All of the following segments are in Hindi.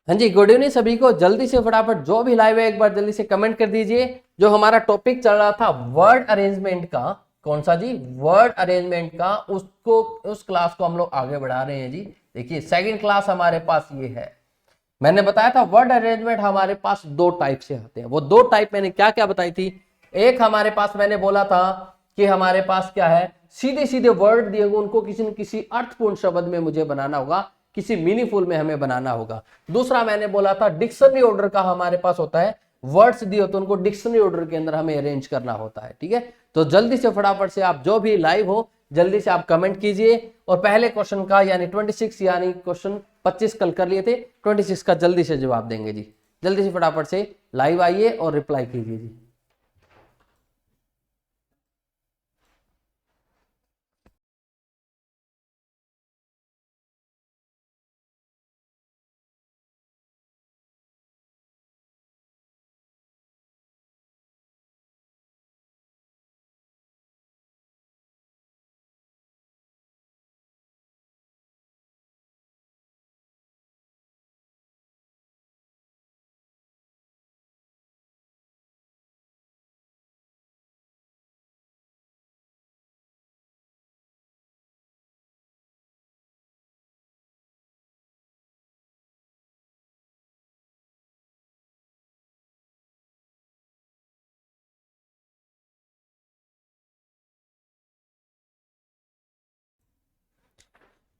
हाँ जी, गुड इवनिंग सभी को। जल्दी से फटाफट जो भी लाइव है एक बार जल्दी से कमेंट कर दीजिए। जो हमारा टॉपिक चल रहा था वर्ड अरेंजमेंट का, कौन सा जी, वर्ड अरेंजमेंट का, उसको उस क्लास को हम लोग आगे बढ़ा रहे हैं जी। देखिए सेकंड क्लास हमारे पास ये है। मैंने बताया था वर्ड अरेंजमेंट हमारे पास दो टाइप से आते हैं। वो दो टाइप मैंने क्या क्या बताई थी। एक हमारे पास मैंने बोला था कि हमारे पास क्या है, सीधे सीधे वर्ड दिए हुए उनको किसी न किसी अर्थपूर्ण शब्द में मुझे बनाना होगा, किसी मीनिंगफुल में हमें बनाना होगा। दूसरा मैंने बोला था डिक्शनरी ऑर्डर का हमारे पास होता है, वर्ड्स दिए होते हैं उनको डिक्शनरी ऑर्डर के अंदर हमें अरेंज करना होता है। ठीक है, तो जल्दी से फटाफट से आप जो भी लाइव हो जल्दी से आप कमेंट कीजिए। और पहले क्वेश्चन का यानी 26 यानी क्वेश्चन 25 कल कर लिए थे, 26 का जल्दी से जवाब देंगे जी। जल्दी से फटाफट से लाइव आइए और रिप्लाई कीजिए जी।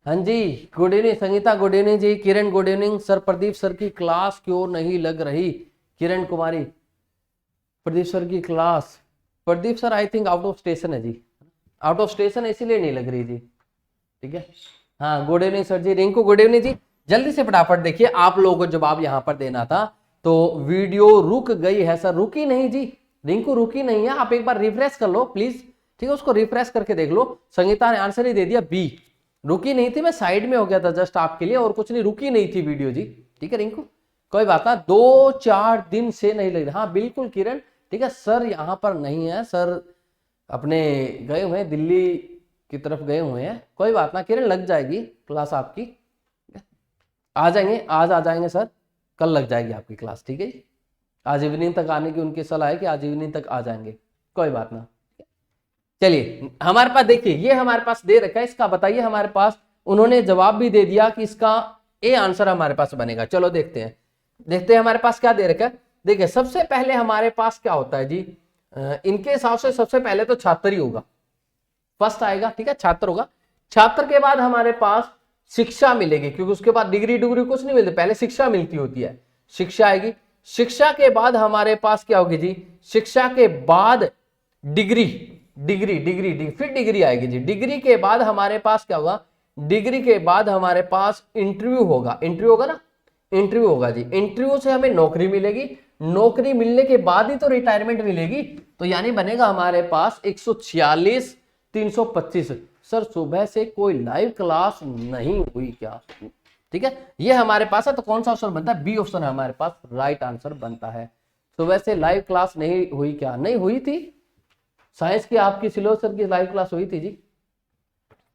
हाँ जी, good evening Sangeeta, good evening जी। Kiran good evening sir. Pradeep sir की क्लास क्यों नहीं लग रही? किरण कुमारी, प्रदीप सर की class, Pradeep sir I think out of station है जी, आउट ऑफ स्टेशन है इसीलिए नहीं लग रही जी। ठीक है, हाँ गुड इवनिंग सर जी। रिंकू गुड इवनिंग जी। जल्दी से फटाफट देखिए, आप लोगों को जवाब यहाँ पर देना था तो वीडियो रुक गई है सर। रुकी नहीं जी, रिंकू रुकी नहीं है, आप एक बार रिफ्रेश कर लो प्लीज। ठीक है, उसको रिफ्रेश करके देख लो। संगीता ने आंसर ही दे दिया बी, रुकी नहीं थी, मैं साइड में हो गया था जस्ट आपके लिए और कुछ नहीं, रुकी नहीं थी वीडियो जी। ठीक है रिंकू, कोई बात ना, 2-4 दिन से नहीं लग रहा। हाँ बिल्कुल किरण, ठीक है सर यहाँ पर नहीं है सर, अपने गए हुए हैं दिल्ली की तरफ गए हुए हैं। कोई बात ना किरण, लग जाएगी क्लास आपकी, आ जाएंगे, आज आ जाएंगे सर, कल लग जाएगी आपकी क्लास। ठीक है जी, आज इवनिंग तक आने की उनकी सलाह है कि आज इवनिंग तक आ जाएंगे। कोई बात ना, चलिए हमारे पास देखिए ये हमारे पास दे रखा है, इसका बताइए हमारे पास। उन्होंने जवाब भी दे दिया कि इसका ए आंसर हमारे पास बनेगा। चलो देखते हैं, देखते हैं हमारे पास क्या दे रखा है। देखिए सबसे पहले हमारे पास क्या होता है जी, इनके हिसाब से सबसे पहले तो छात्र ही होगा, फर्स्ट आएगा। ठीक है, छात्र होगा। छात्र के बाद हमारे पास शिक्षा मिलेगी, क्योंकि उसके बाद डिग्री डिग्री कुछ नहीं मिलती, पहले शिक्षा मिलती होती है, शिक्षा आएगी। शिक्षा के बाद हमारे पास क्या होगी जी, शिक्षा के बाद डिग्री, डिग्री डिग्री डिग्री फिर डिग्री आएगी जी। डिग्री के बाद हमारे पास क्या होगा, डिग्री के बाद हमारे पास इंटरव्यू होगा, इंटरव्यू होगा ना, इंटरव्यू होगा जी। इंटरव्यू से हमें नौकरी मिलेगी, नौकरी मिलने के बाद ही तो रिटायरमेंट मिलेगी, तो यानी बनेगा हमारे पास 146 325। सर सुबह से कोई लाइव क्लास नहीं हुई क्या? ठीक है, ये हमारे पास है, तो कौन सा ऑप्शन बनता है? बी ऑप्शन हमारे पास राइट आंसर बनता है। सुबह से लाइव क्लास नहीं हुई क्या? नहीं हुई थी, साइंस की आपकी सिलो सर की लाइव क्लास हुई थी जी,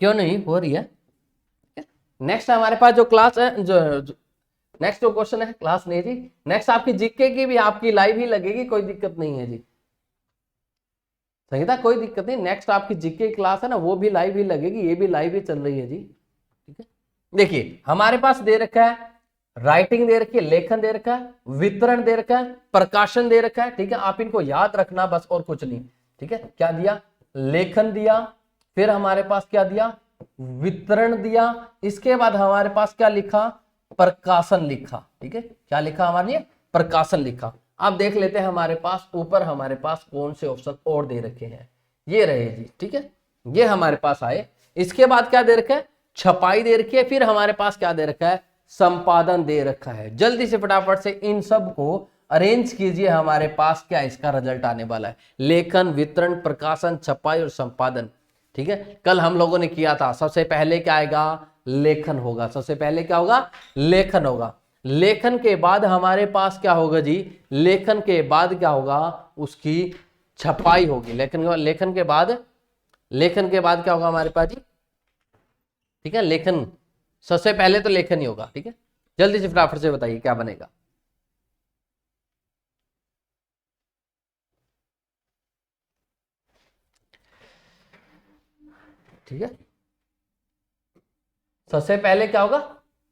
क्यों नहीं हो रही है? नेक्स्ट हमारे पास जो क्लास है, जो नेक्स्ट जो क्वेश्चन है, क्लास नहीं जी, नेक्स्ट आपकी जीके की भी आपकी लाइव ही लगेगी, कोई दिक्कत नहीं है जी। संगीता कोई दिक्कत नहीं, नेक्स्ट आपकी जीके क्लास है ना, वो भी लाइव ही लगेगी, ये भी लाइव ही चल रही है जी। ठीक है, देखिए हमारे पास दे रखा है राइटिंग दे रखी है, लेखन दे रखा है, वितरण दे रखा है, प्रकाशन दे रखा है। ठीक है, आप इनको याद रखना बस, और कुछ नहीं। ठीक है, क्या दिया, लेखन दिया, फिर हमारे पास क्या दिया, वितरण दिया, इसके बाद हमारे पास क्या लिखा, प्रकाशन लिखा। ठीक है, क्या लिखा हमारे लिए, प्रकाशन लिखा। अब देख लेते हैं हमारे पास ऊपर हमारे पास कौन से ऑप्शन और दे रखे हैं, ये रहे जी। ठीक है, ये हमारे पास आए। इसके बाद क्या दे रखा है, छपाई दे रखी है, फिर हमारे पास क्या दे रखा है, संपादन दे रखा है। जल्दी से फटाफट से इन सब को अरेंज कीजिए, हमारे पास क्या इसका रिजल्ट आने वाला है, लेखन, वितरण, प्रकाशन, छपाई और संपादन। ठीक है, कल हम लोगों ने किया था, सबसे पहले क्या आएगा, लेखन होगा, सबसे पहले क्या होगा, लेखन होगा। लेखन के बाद हमारे पास क्या होगा जी, लेखन के बाद क्या होगा, उसकी छपाई होगी। लेखन के बाद, लेखन के बाद, लेखन के बाद क्या होगा हमारे पास जी, ठीक है, लेखन सबसे पहले तो लेखन ही होगा। ठीक है, जल्दी से फटाफट से बताइए क्या बनेगा। ठीक है, सबसे पहले क्या होगा,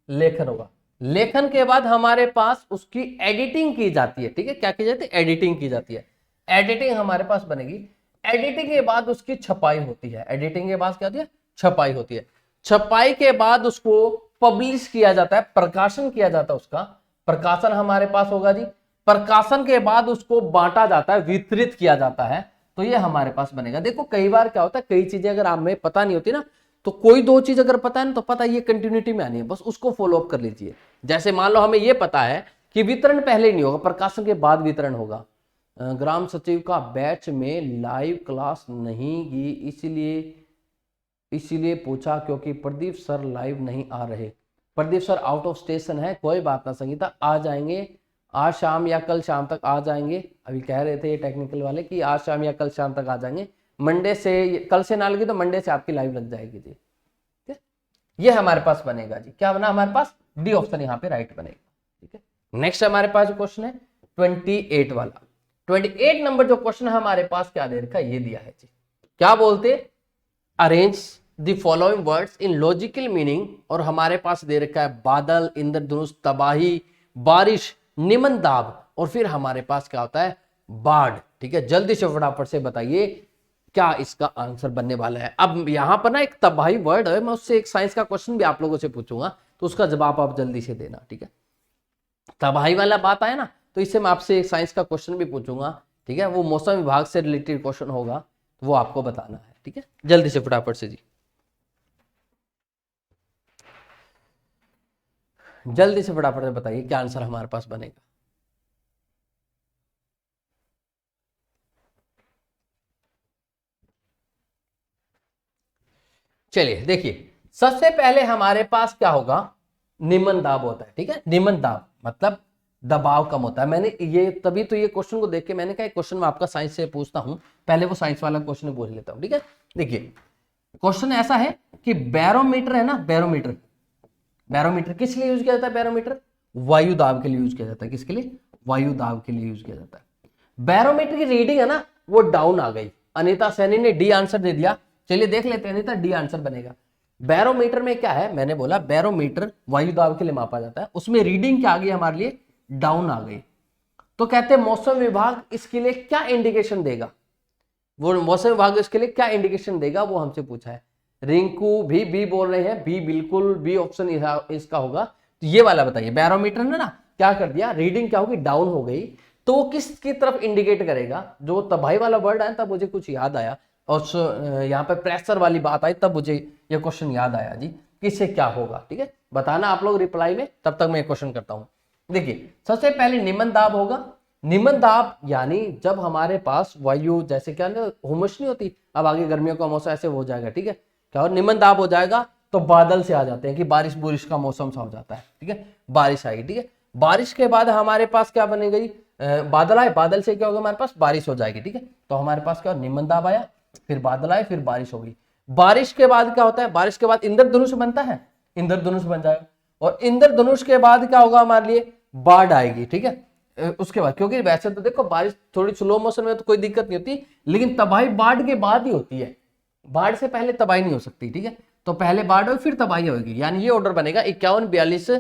लेखन होगा। लेखन के बाद हमारे पास उसकी एडिटिंग की जाती है। ठीक है, क्या की जाती है, एडिटिंग की जाती है। एडिटिंग हमारे पास बनेगी। एडिटिंग के बाद उसकी छपाई होती है। एडिटिंग के बाद क्या होती है, छपाई होती है। छपाई के बाद उसको पब्लिश किया जाता है, प्रकाशन किया जाता है उसका। प्रकाशन हमारे पास होगा जी। प्रकाशन के बाद उसको बांटा जाता है, वितरित किया जाता है। तो ये हमारे पास बनेगा। देखो कई बार क्या होता है, कई चीजें अगर आप में पता नहीं होती ना, तो कोई दो चीज अगर पता है ना, तो पता ये कंटिन्यूटी में आनी है, बस उसको फॉलो अप कर लीजिए। जैसे मान लो हमें ये पता है कि वितरण पहले नहीं होगा, प्रकाशन के बाद वितरण होगा। ग्राम सचिव का बैच में लाइव क्लास नहीं की, इसीलिए पूछा क्योंकि प्रदीप सर लाइव नहीं आ रहे। Pradeep sir out of station है, कोई बात ना संगीता, आ जाएंगे आज शाम या कल शाम तक आ जाएंगे। अभी कह रहे थे ये टेक्निकल वाले कि आज शाम या कल शाम तक आ जाएंगे। मंडे से, कल से ना लगी तो मंडे से आपकी लाइव लग जाएगी जी। ठीक है, ये हमारे पास बनेगा जी। क्या बना हमारे पास, डी ऑप्शन यहाँ पे राइट बनेगा। ठीक है, नेक्स्ट हमारे पास जो क्वेश्चन है 28 वाला। 28 नंबर जो क्वेश्चन है हमारे पास क्या दे रखा है, ये दिया है जी। क्या बोलते, arrange the following words in logical meaning. और हमारे पास दे रखा है बादल, इंद्रधनुष, तबाही, बारिश, निमन दाब, और फिर हमारे पास क्या होता है, बाढ़। ठीक है, जल्दी से फटाफट से बताइए क्या इसका आंसर बनने वाला है। अब यहां पर ना एक तबाही वर्ड है, मैं उससे एक साइंस का क्वेश्चन भी आप लोगों से पूछूंगा, तो उसका जवाब आप जल्दी से देना। ठीक है, तबाही वाला बात आया ना, तो इससे मैं आपसे एक साइंस का क्वेश्चन भी पूछूंगा। ठीक है, वो मौसम विभाग से रिलेटेड क्वेश्चन होगा, तो वो आपको बताना है। ठीक है, जल्दी से फटाफट से जी, जल्दी से फटाफट से बताइए क्या आंसर हमारे पास बनेगा। चलिए देखिए, सबसे पहले हमारे पास क्या होगा, निम्न दाब होता है। ठीक है, निम्न दाब मतलब दबाव कम होता है। मैंने ये तभी तो ये क्वेश्चन को देख के मैंने कहा क्वेश्चन में आपका साइंस से पूछता हूं, पहले वो साइंस वाला क्वेश्चन पूछ लेता हूं। ठीक है, देखिए क्वेश्चन ऐसा है कि बैरोमीटर है ना, बैरोमीटर, बैरोमीटर किस लिए यूज किया जाता है, बैरोमीटर वायु दाब के लिए यूज किया जाता है। किसके लिए, वायु दाब के लिए यूज किया जाता है। बैरोमीटर की रीडिंग है ना, वो डाउन आ गई। अनीता सैनी ने डी आंसर दे दिया। चलिए देख लेते हैं अनीता, डी आंसर बनेगा। बैरोमीटर में क्या है, मैंने बोला बैरोमीटर वायु दाब के लिए मापा जाता है, उसमें रीडिंग क्या आ गई हमारे लिए, डाउन आ गई। तो कहते हैं मौसम विभाग इसके लिए क्या इंडिकेशन देगा, वो मौसम विभाग इसके लिए क्या इंडिकेशन देगा, वो हमसे पूछा है। रिंकू भी बी बोल रहे हैं, बी बिल्कुल बी ऑप्शन इसका होगा। तो ये वाला बताइए, बैरोमीटर ने ना क्या कर दिया, रीडिंग क्या होगी, डाउन हो गई, तो वो किसकी तरफ इंडिकेट करेगा। जो तबाही वाला वर्ड आया तब मुझे कुछ याद आया, और यहाँ पे प्रेशर वाली बात आई तब मुझे ये क्वेश्चन याद आया जी, किससे क्या होगा। ठीक है, बताना आप लोग रिप्लाई में, तब तक मैं क्वेश्चन करता हूँ। देखिए सबसे पहले निम्न दाब होगा। निम्न दाब यानी जब हमारे पास वायु जैसे क्या ना हुमस नहीं होती, अब आगे गर्मियों का मौसम ऐसे हो जाएगा। ठीक है, क्या और निम्न दाब हो जाएगा तो बादल से आ जाते हैं कि बारिश बुरिश का मौसम सा हो जाता है। ठीक है, बारिश आएगी। ठीक है, बारिश के बाद हमारे पास क्या बनेगी, बादल आए, बादल से क्या होगा हमारे पास, बारिश हो जाएगी। ठीक है, तो हमारे पास क्या निम्न दाब आया, फिर बादल आए, फिर बारिश होगी। बारिश के बाद क्या होता है, बारिश के बाद इंद्रधनुष बनता है, इंद्रधनुष बन जाएगा। और इंद्रधनुष के बाद क्या होगा हमारे लिए, बाढ़ आएगी। ठीक है, उसके बाद, क्योंकि वैसे तो देखो बारिश थोड़ी स्लो मोशन में तो कोई दिक्कत नहीं होती, लेकिन तबाही बाढ़ के बाद ही होती है, बाढ़ से पहले तबाही नहीं हो सकती। ठीक है, तो पहले बाढ़ हो फिर तबाही होगी, यानी ये ऑर्डर बनेगा 51 42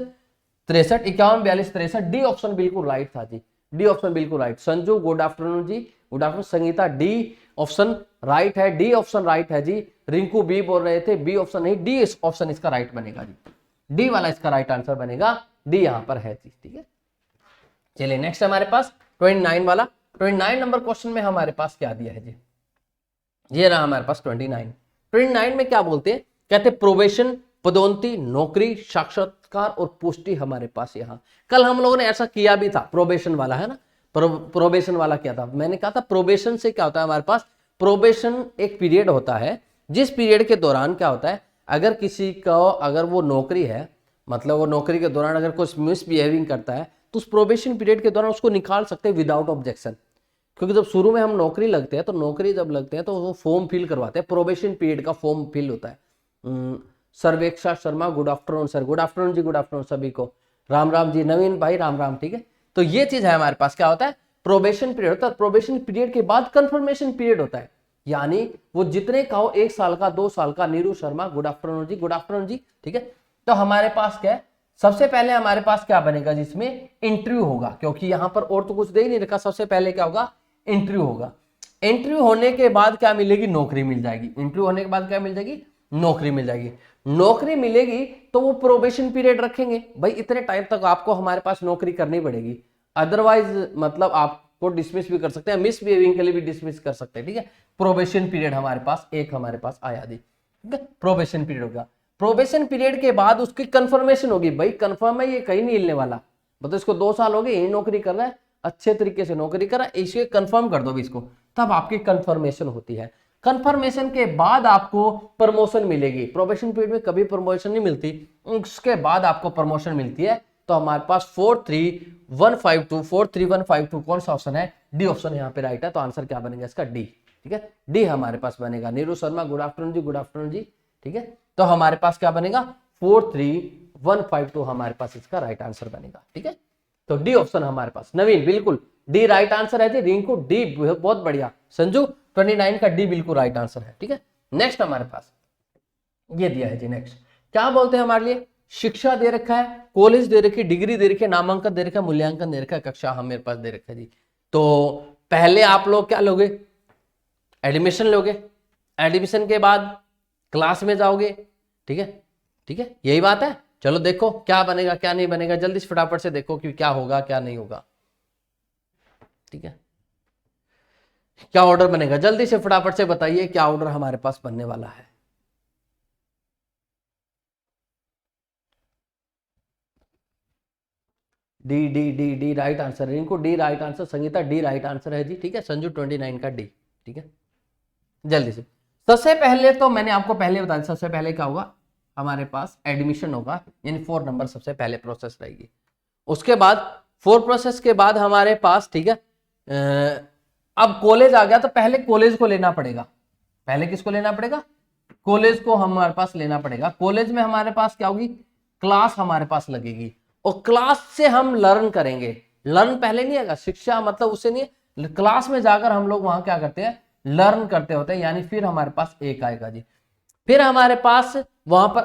63, 51 42 63। डी ऑप्शन बिल्कुल राइट था जी, डी ऑप्शन बिल्कुल राइट। संजू गुड आफ्टरनून जी, good afternoon. Sangeeta D option right है, डी ऑप्शन राइट है जी। रिंकू बी बोल रहे थे, बी ऑप्शन नहीं, डी ऑप्शन इसका राइट बनेगा जी, डी वाला इसका राइट आंसर बनेगा, डी यहां पर है जी। ठीक है, चलिए नेक्स्ट हमारे पास 29 वाला। 29 नंबर क्वेश्चन में हमारे पास क्या दिया है जी, ये रहा हमारे पास 29 में क्या बोलते हैं, कहते हैं प्रोबेशन, पदोन्नति, नौकरी, साक्षात्कार और पुष्टि। हमारे पास यहाँ कल हम लोगों ने ऐसा किया भी था, प्रोबेशन वाला है ना। प्रोबेशन वाला क्या था, मैंने कहा था प्रोबेशन से क्या होता है हमारे पास, प्रोबेशन एक पीरियड होता है जिस पीरियड के दौरान क्या होता है, अगर किसी का अगर वो नौकरी है, मतलब वो नौकरी के दौरान अगर कुछ मिसबिहेविंग करता है, तो उस प्रोबेशन पीरियड के दौरान उसको निकाल सकते हैं विदाउट ऑब्जेक्शन। क्योंकि जब शुरू में हम नौकरी लगते हैं, तो नौकरी जब लगते हैं तो वो फॉर्म फिल करवाते हैं, प्रोबेशन पीरियड का फॉर्म फिल होता है। Sarveksha Sharma good afternoon sir, good afternoon जी, गुड आफ्टरनून सभी को। राम राम जी नवीन भाई, राम राम। ठीक है, तो ये चीज है हमारे पास, क्या होता है, प्रोबेशन पीरियड होता है। प्रोबेशन पीरियड के बाद कंफर्मेशन पीरियड होता है, यानी वो जितने कहो, 1 साल का, 2 साल का। नीरू शर्मा गुड आफ्टरनून जी, गुड आफ्टरनून जी। ठीक है, तो हमारे पास क्या है, सबसे पहले हमारे पास क्या बनेगा, जिसमें इंटरव्यू होगा, क्योंकि यहां पर और तो कुछ दे ही नहीं रखा। सबसे पहले क्या होगा, इंटरव्यू होगा। इंटरव्यू होने के बाद क्या मिलेगी, नौकरी मिल जाएगी। इंटरव्यू होने के बाद क्या मिल जाएगी, नौकरी मिल जाएगी। नौकरी मिलेगी तो वो प्रोबेशन पीरियड रखेंगे, भाई इतने टाइम तक आपको हमारे पास नौकरी करनी पड़ेगी, अदरवाइज मतलब आपको डिसमिस भी कर सकते हैं, मिस बिहेविंग के लिए भी डिसमिस कर सकते हैं। ठीक है, प्रोबेशन पीरियड हमारे पास एक हमारे पास आया जी। ठीक है, प्रोबेशन पीरियड होगा। प्रोबेशन पीरियड के बाद उसकी कंफर्मेशन होगी, भाई कंफर्म है ये कहीं नहीं हिलने वाला, मतलब इसको 2 साल हो गए यही नौकरी कर रहा है, अच्छे तरीके से नौकरी कर रहा है, इसे कंफर्म कर दो भी इसको, तब आपकी कंफर्मेशन होती है। कंफर्मेशन के बाद आपको प्रमोशन मिलेगी। प्रोबेशन पीरियड में कभी प्रमोशन नहीं मिलती, उसके बाद आपको प्रमोशन मिलती है। तो हमारे पास 43152 कौन सा ऑप्शन है, डी ऑप्शन यहाँ पे राइट है। तो आंसर क्या बनेगा इसका, डी। ठीक है, डी हमारे पास बनेगा। नीरू शर्मा गुड आफ्टरनून जी, गुड आफ्टरनून जी। ठीक है, तो हमारे पास क्या बनेगा, 43152 हमारे पास इसका राइट आंसर बनेगा। ठीक है, तो डी ऑप्शन हमारे पास। नवीन बिल्कुल डी राइट आंसर है जी, रिंकू डी बहुत बढ़िया। संजू 29 का डी बिल्कुल राइट आंसर है। ठीक है, नेक्स्ट हमारे पास ये दिया है जी। नेक्स्ट क्या बोलते हैं हमारे लिए, शिक्षा दे रखा है, कॉलेज दे रखी है, डिग्री दे रखी है, नामांकन दे रखा है, मूल्यांकन दे रखा है, कक्षा हम मेरे पास दे रखा है जी। तो पहले आप लोग क्या लोगे, एडमिशन लोगे, एडमिशन के बाद क्लास में जाओगे। ठीक है, ठीक है, यही बात है। चलो देखो क्या बनेगा क्या नहीं बनेगा, जल्दी से फटाफट से देखो कि क्या होगा क्या नहीं होगा। ठीक है, क्या ऑर्डर बनेगा, जल्दी से फटाफट से बताइए क्या ऑर्डर हमारे पास बनने वाला है। D D D D right answer, Rinku D right answer, Sangeeta D right answer है जी। ठीक है, संजू 29 का डी। ठीक है, जल्दी से। सबसे पहले तो मैंने आपको पहले बता दिया, सबसे पहले क्या होगा हमारे पास, एडमिशन होगा, यानी 4 नंबर सबसे पहले प्रोसेस रहेगी। उसके बाद 4 प्रोसेस के बाद हमारे पास, ठीक है, अब कॉलेज आ गया, तो पहले कॉलेज को लेना पड़ेगा। पहले किसको लेना पड़ेगा, कॉलेज को हमारे पास लेना पड़ेगा। कॉलेज में हमारे पास क्या होगी, क्लास हमारे पास लगेगी, और क्लास से हम लर्न करेंगे। लर्न पहले नहीं आएगा, शिक्षा मतलब उससे नहीं, क्लास में जाकर हम लोग वहां क्या करते हैं, लर्न करते होते हैं, यानी फिर हमारे पास एक आएगा जी। फिर हमारे पास वहां पर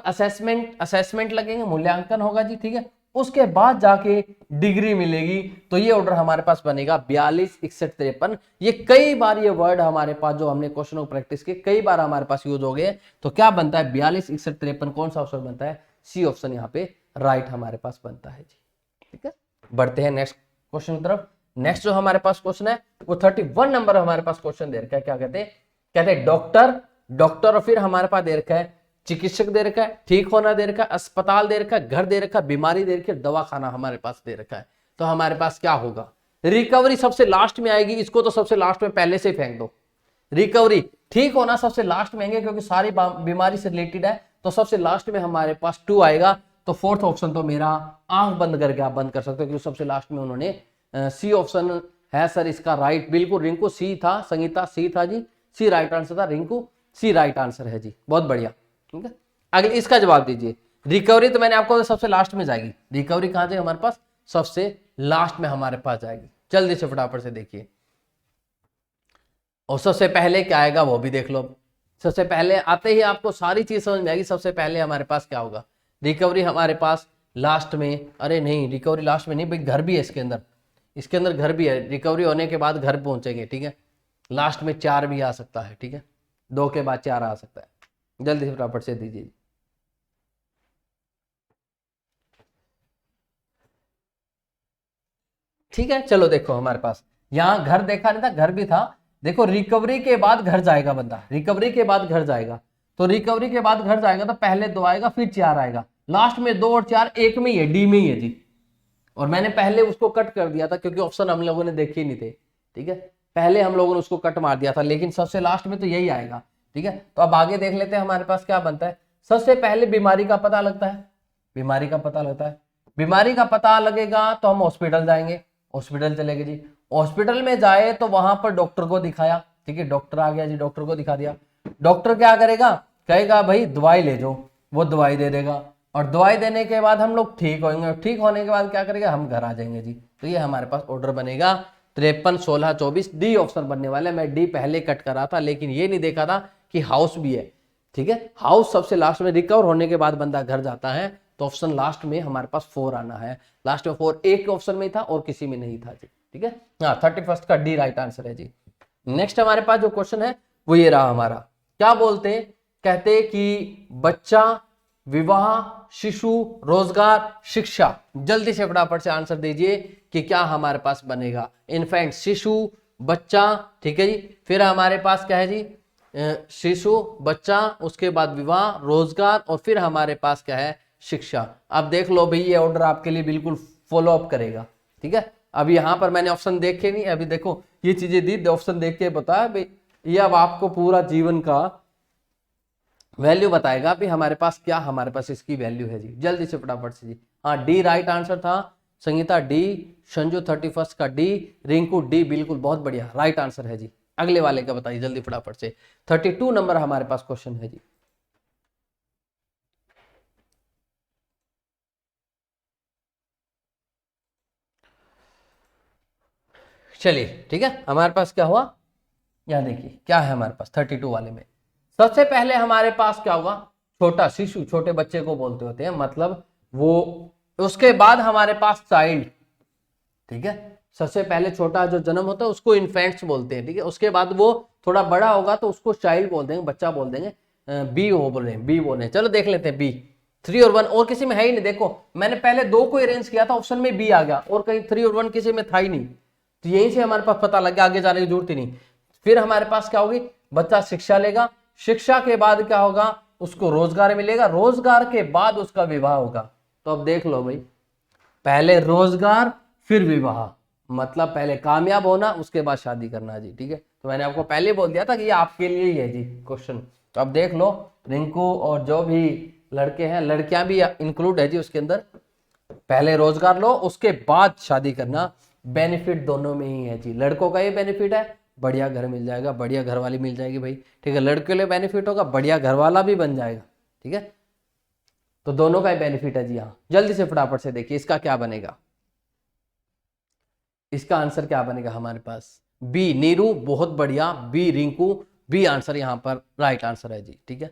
असेसमेंट लगेंगे, मूल्यांकन होगा जी। ठीक है, उसके बाद जाके डिग्री मिलेगी। तो ये ऑर्डर हमारे पास बनेगा 42 61 53। ये कई बार ये वर्ड हमारे पास जो हमने क्वेश्चन प्रैक्टिस के कई बार हमारे पास यूज हो गए। तो क्या बनता है 42 61 53, कौन सा ऑप्शन बनता है, सी ऑप्शन यहाँ पे राइट हमारे पास बनता है जी। ठीक है, बढ़ते हैं नेक्स्ट क्वेश्चन की तरफ। नेक्स्ट जो हमारे पास क्वेश्चन है वो 31 नंबर हमारे पास क्वेश्चन दे रखा है। क्या कहते हैं डॉक्टर, और फिर हमारे पास दे रखा है चिकित्सक दे रखा है, ठीक होना दे रखा है, अस्पताल दे रखा है, घर दे रखा है, बीमारी दे रखी है, दवाखाना हमारे पास दे रखा है। तो हमारे पास क्या होगा, रिकवरी सबसे लास्ट में आएगी, इसको तो सबसे लास्ट में पहले से ही फेंक दो। रिकवरी, ठीक होना सबसे लास्ट में आएंगे, क्योंकि सारी बीमारी से रिलेटेड है। तो सबसे लास्ट में हमारे पास 2 आएगा। तो 4th ऑप्शन तो मेरा आंख बंद करके आप बंद कर सकते हो, क्योंकि सबसे लास्ट में उन्होंने सी ऑप्शन है सर इसका राइट। बिल्कुल रिंकू सी था, संगीता सी था जी, सी राइट आंसर था, रिंकू सी राइट आंसर है जी, बहुत बढ़िया। ठीक है, अगले इसका जवाब दीजिए। रिकवरी तो मैंने आपको सबसे लास्ट में जाएगी, रिकवरी कहां जाएगी हमारे पास, सबसे लास्ट में हमारे पास जाएगी। जल्दी से फटाफट से देखिए, और सबसे पहले क्या आएगा वो भी देख लो। सबसे पहले आते ही आपको सारी चीज समझ में आएगी। सबसे पहले हमारे पास क्या होगा, रिकवरी हमारे पास लास्ट में, अरे नहीं रिकवरी लास्ट में नहीं भाई, घर भी है इसके अंदर घर भी है। रिकवरी होने के बाद घर पहुंचेंगे। ठीक है, लास्ट में 4 भी आ सकता है। ठीक है, 2 के बाद 4 आ सकता है। जल्दी से फटाफट से दीजिए। ठीक है, चलो देखो हमारे पास यहाँ घर देखा नहीं था, घर भी था। देखो रिकवरी के बाद घर जाएगा बंदा, रिकवरी के बाद घर जाएगा। तो रिकवरी के बाद घर जाएगा तो पहले 2 आएगा, फिर 4 आएगा, लास्ट में 2 और 4 एक में ही है, डी में ही है जी। और मैंने पहले उसको कट कर दिया था, क्योंकि ऑप्शन हम लोगों ने देखे ही नहीं थे। ठीक है, पहले हम लोगों ने उसको कट मार दिया था, लेकिन सबसे लास्ट में तो यही आएगा। ठीक है, तो अब आगे देख लेते हैं हमारे पास क्या बनता है। सबसे पहले बीमारी का पता लगता है, बीमारी का पता लगता है। बीमारी का पता लगेगा तो हम हॉस्पिटल जाएंगे, हॉस्पिटल चलेंगे जी। हॉस्पिटल में जाए तो वहां पर डॉक्टर को दिखाया। ठीक है, डॉक्टर आ गया जी, डॉक्टर को दिखा दिया। डॉक्टर क्या करेगा, कहेगा भाई दवाई ले जाओ, वो दवाई दे देगा। और दवाई देने के बाद हम लोग ठीक होंगे, ठीक होने के बाद क्या करेंगे, हम घर आ जाएंगे जी। तो ये हमारे पास ऑर्डर बनेगा 53, 16, 24, डी ऑप्शन बनने वाला है। मैं डी पहले कट करा था, लेकिन ये नहीं देखा था कि हाउस भी है, ठीक है। हाउस सबसे लास्ट में, रिकवर होने के बाद बंदा घर जाता है, तो ऑप्शन लास्ट में हमारे पास 4 आना है। लास्ट में 4 एक ऑप्शन में था और किसी में नहीं था जी, ठीक है। हाँ, 31 का डी राइट आंसर है जी। नेक्स्ट हमारे पास जो क्वेश्चन है वो ये रहा हमारा। क्या बोलते, कहते कि बच्चा, विवाह, शिशु, रोजगार, शिक्षा। जल्दी से फटाफट से आंसर दीजिए कि क्या हमारे पास बनेगा। इन्फेंट, शिशु, बच्चा, ठीक है जी। फिर हमारे पास क्या है जी, शिशु, बच्चा, उसके बाद विवाह, रोजगार, और फिर हमारे पास क्या है, शिक्षा। अब देख लो भाई, ये ऑर्डर आपके लिए बिल्कुल फॉलो अप करेगा, ठीक है। अब यहाँ पर मैंने ऑप्शन देखे नहीं, अभी देखो ये चीजें दी, ऑप्शन देख के बताया भाई, ये अब आपको पूरा जीवन का वैल्यू बताएगा भी हमारे पास क्या, हमारे पास इसकी वैल्यू है जी। जल्दी से फटाफट से जी। हाँ, डी राइट आंसर था। संगीता डी, संजू 31 का डी, रिंकू डी, बिल्कुल बहुत बढ़िया राइट आंसर है जी। अगले वाले का बताइए जल्दी फटाफट से। 32 नंबर हमारे पास क्वेश्चन है जी। चलिए ठीक है, हमारे पास क्या हुआ, यहाँ देखिए क्या है हमारे पास 32 वाले में। सबसे पहले हमारे पास क्या होगा, छोटा शिशु, छोटे बच्चे को बोलते होते हैं, मतलब वो। उसके बाद हमारे पास चाइल्ड, ठीक है। सबसे पहले छोटा जो जन्म होता है उसको इन्फेंट्स बोलते हैं, ठीक है। उसके बाद वो थोड़ा बड़ा होगा तो उसको चाइल्ड बोल देंगे, बच्चा बोल देंगे। बी वो बोल रहे हैं, बी बोले, चलो देख लेते हैं बी। 3 और 1 और किसी में है ही नहीं। देखो मैंने पहले 2 को अरेंज किया था, ऑप्शन में बी आ गया, और कहीं 3 और 1 किसी में था ही नहीं। तो यहीं से हमारे पास पता लग गया, आगे जाने की जरूरत ही नहीं। फिर हमारे पास क्या होगी, बच्चा शिक्षा लेगा, शिक्षा के बाद क्या होगा, उसको रोजगार मिलेगा, रोजगार के बाद उसका विवाह होगा। तो अब देख लो भाई, पहले रोजगार फिर विवाह, मतलब पहले कामयाब होना उसके बाद शादी करना जी, ठीक है। तो मैंने आपको पहले बोल दिया था कि ये आपके लिए ही है जी क्वेश्चन। तो अब देख लो, रिंकू और जो भी लड़के हैं, लड़कियां भी इंक्लूड है जी उसके अंदर। पहले रोजगार लो, उसके बाद शादी करना, बेनिफिट दोनों में ही है जी। लड़कों का ये बेनिफिट है, बढ़िया घर मिल जाएगा, बढ़िया घर वाली मिल जाएगी भाई, ठीक है। लड़के के लिए बेनिफिट होगा, बढ़िया घर वाला भी बन जाएगा, ठीक है। तो दोनों का ही बेनिफिट है जी। हाँ, जल्दी से फटाफट से देखिए इसका क्या बनेगा। इसका आंसर क्या बनेगा हमारे पास, बी नीरू, बहुत बढ़िया, बी रिंकू, बी आंसर यहाँ पर राइट आंसर है जी, ठीक है।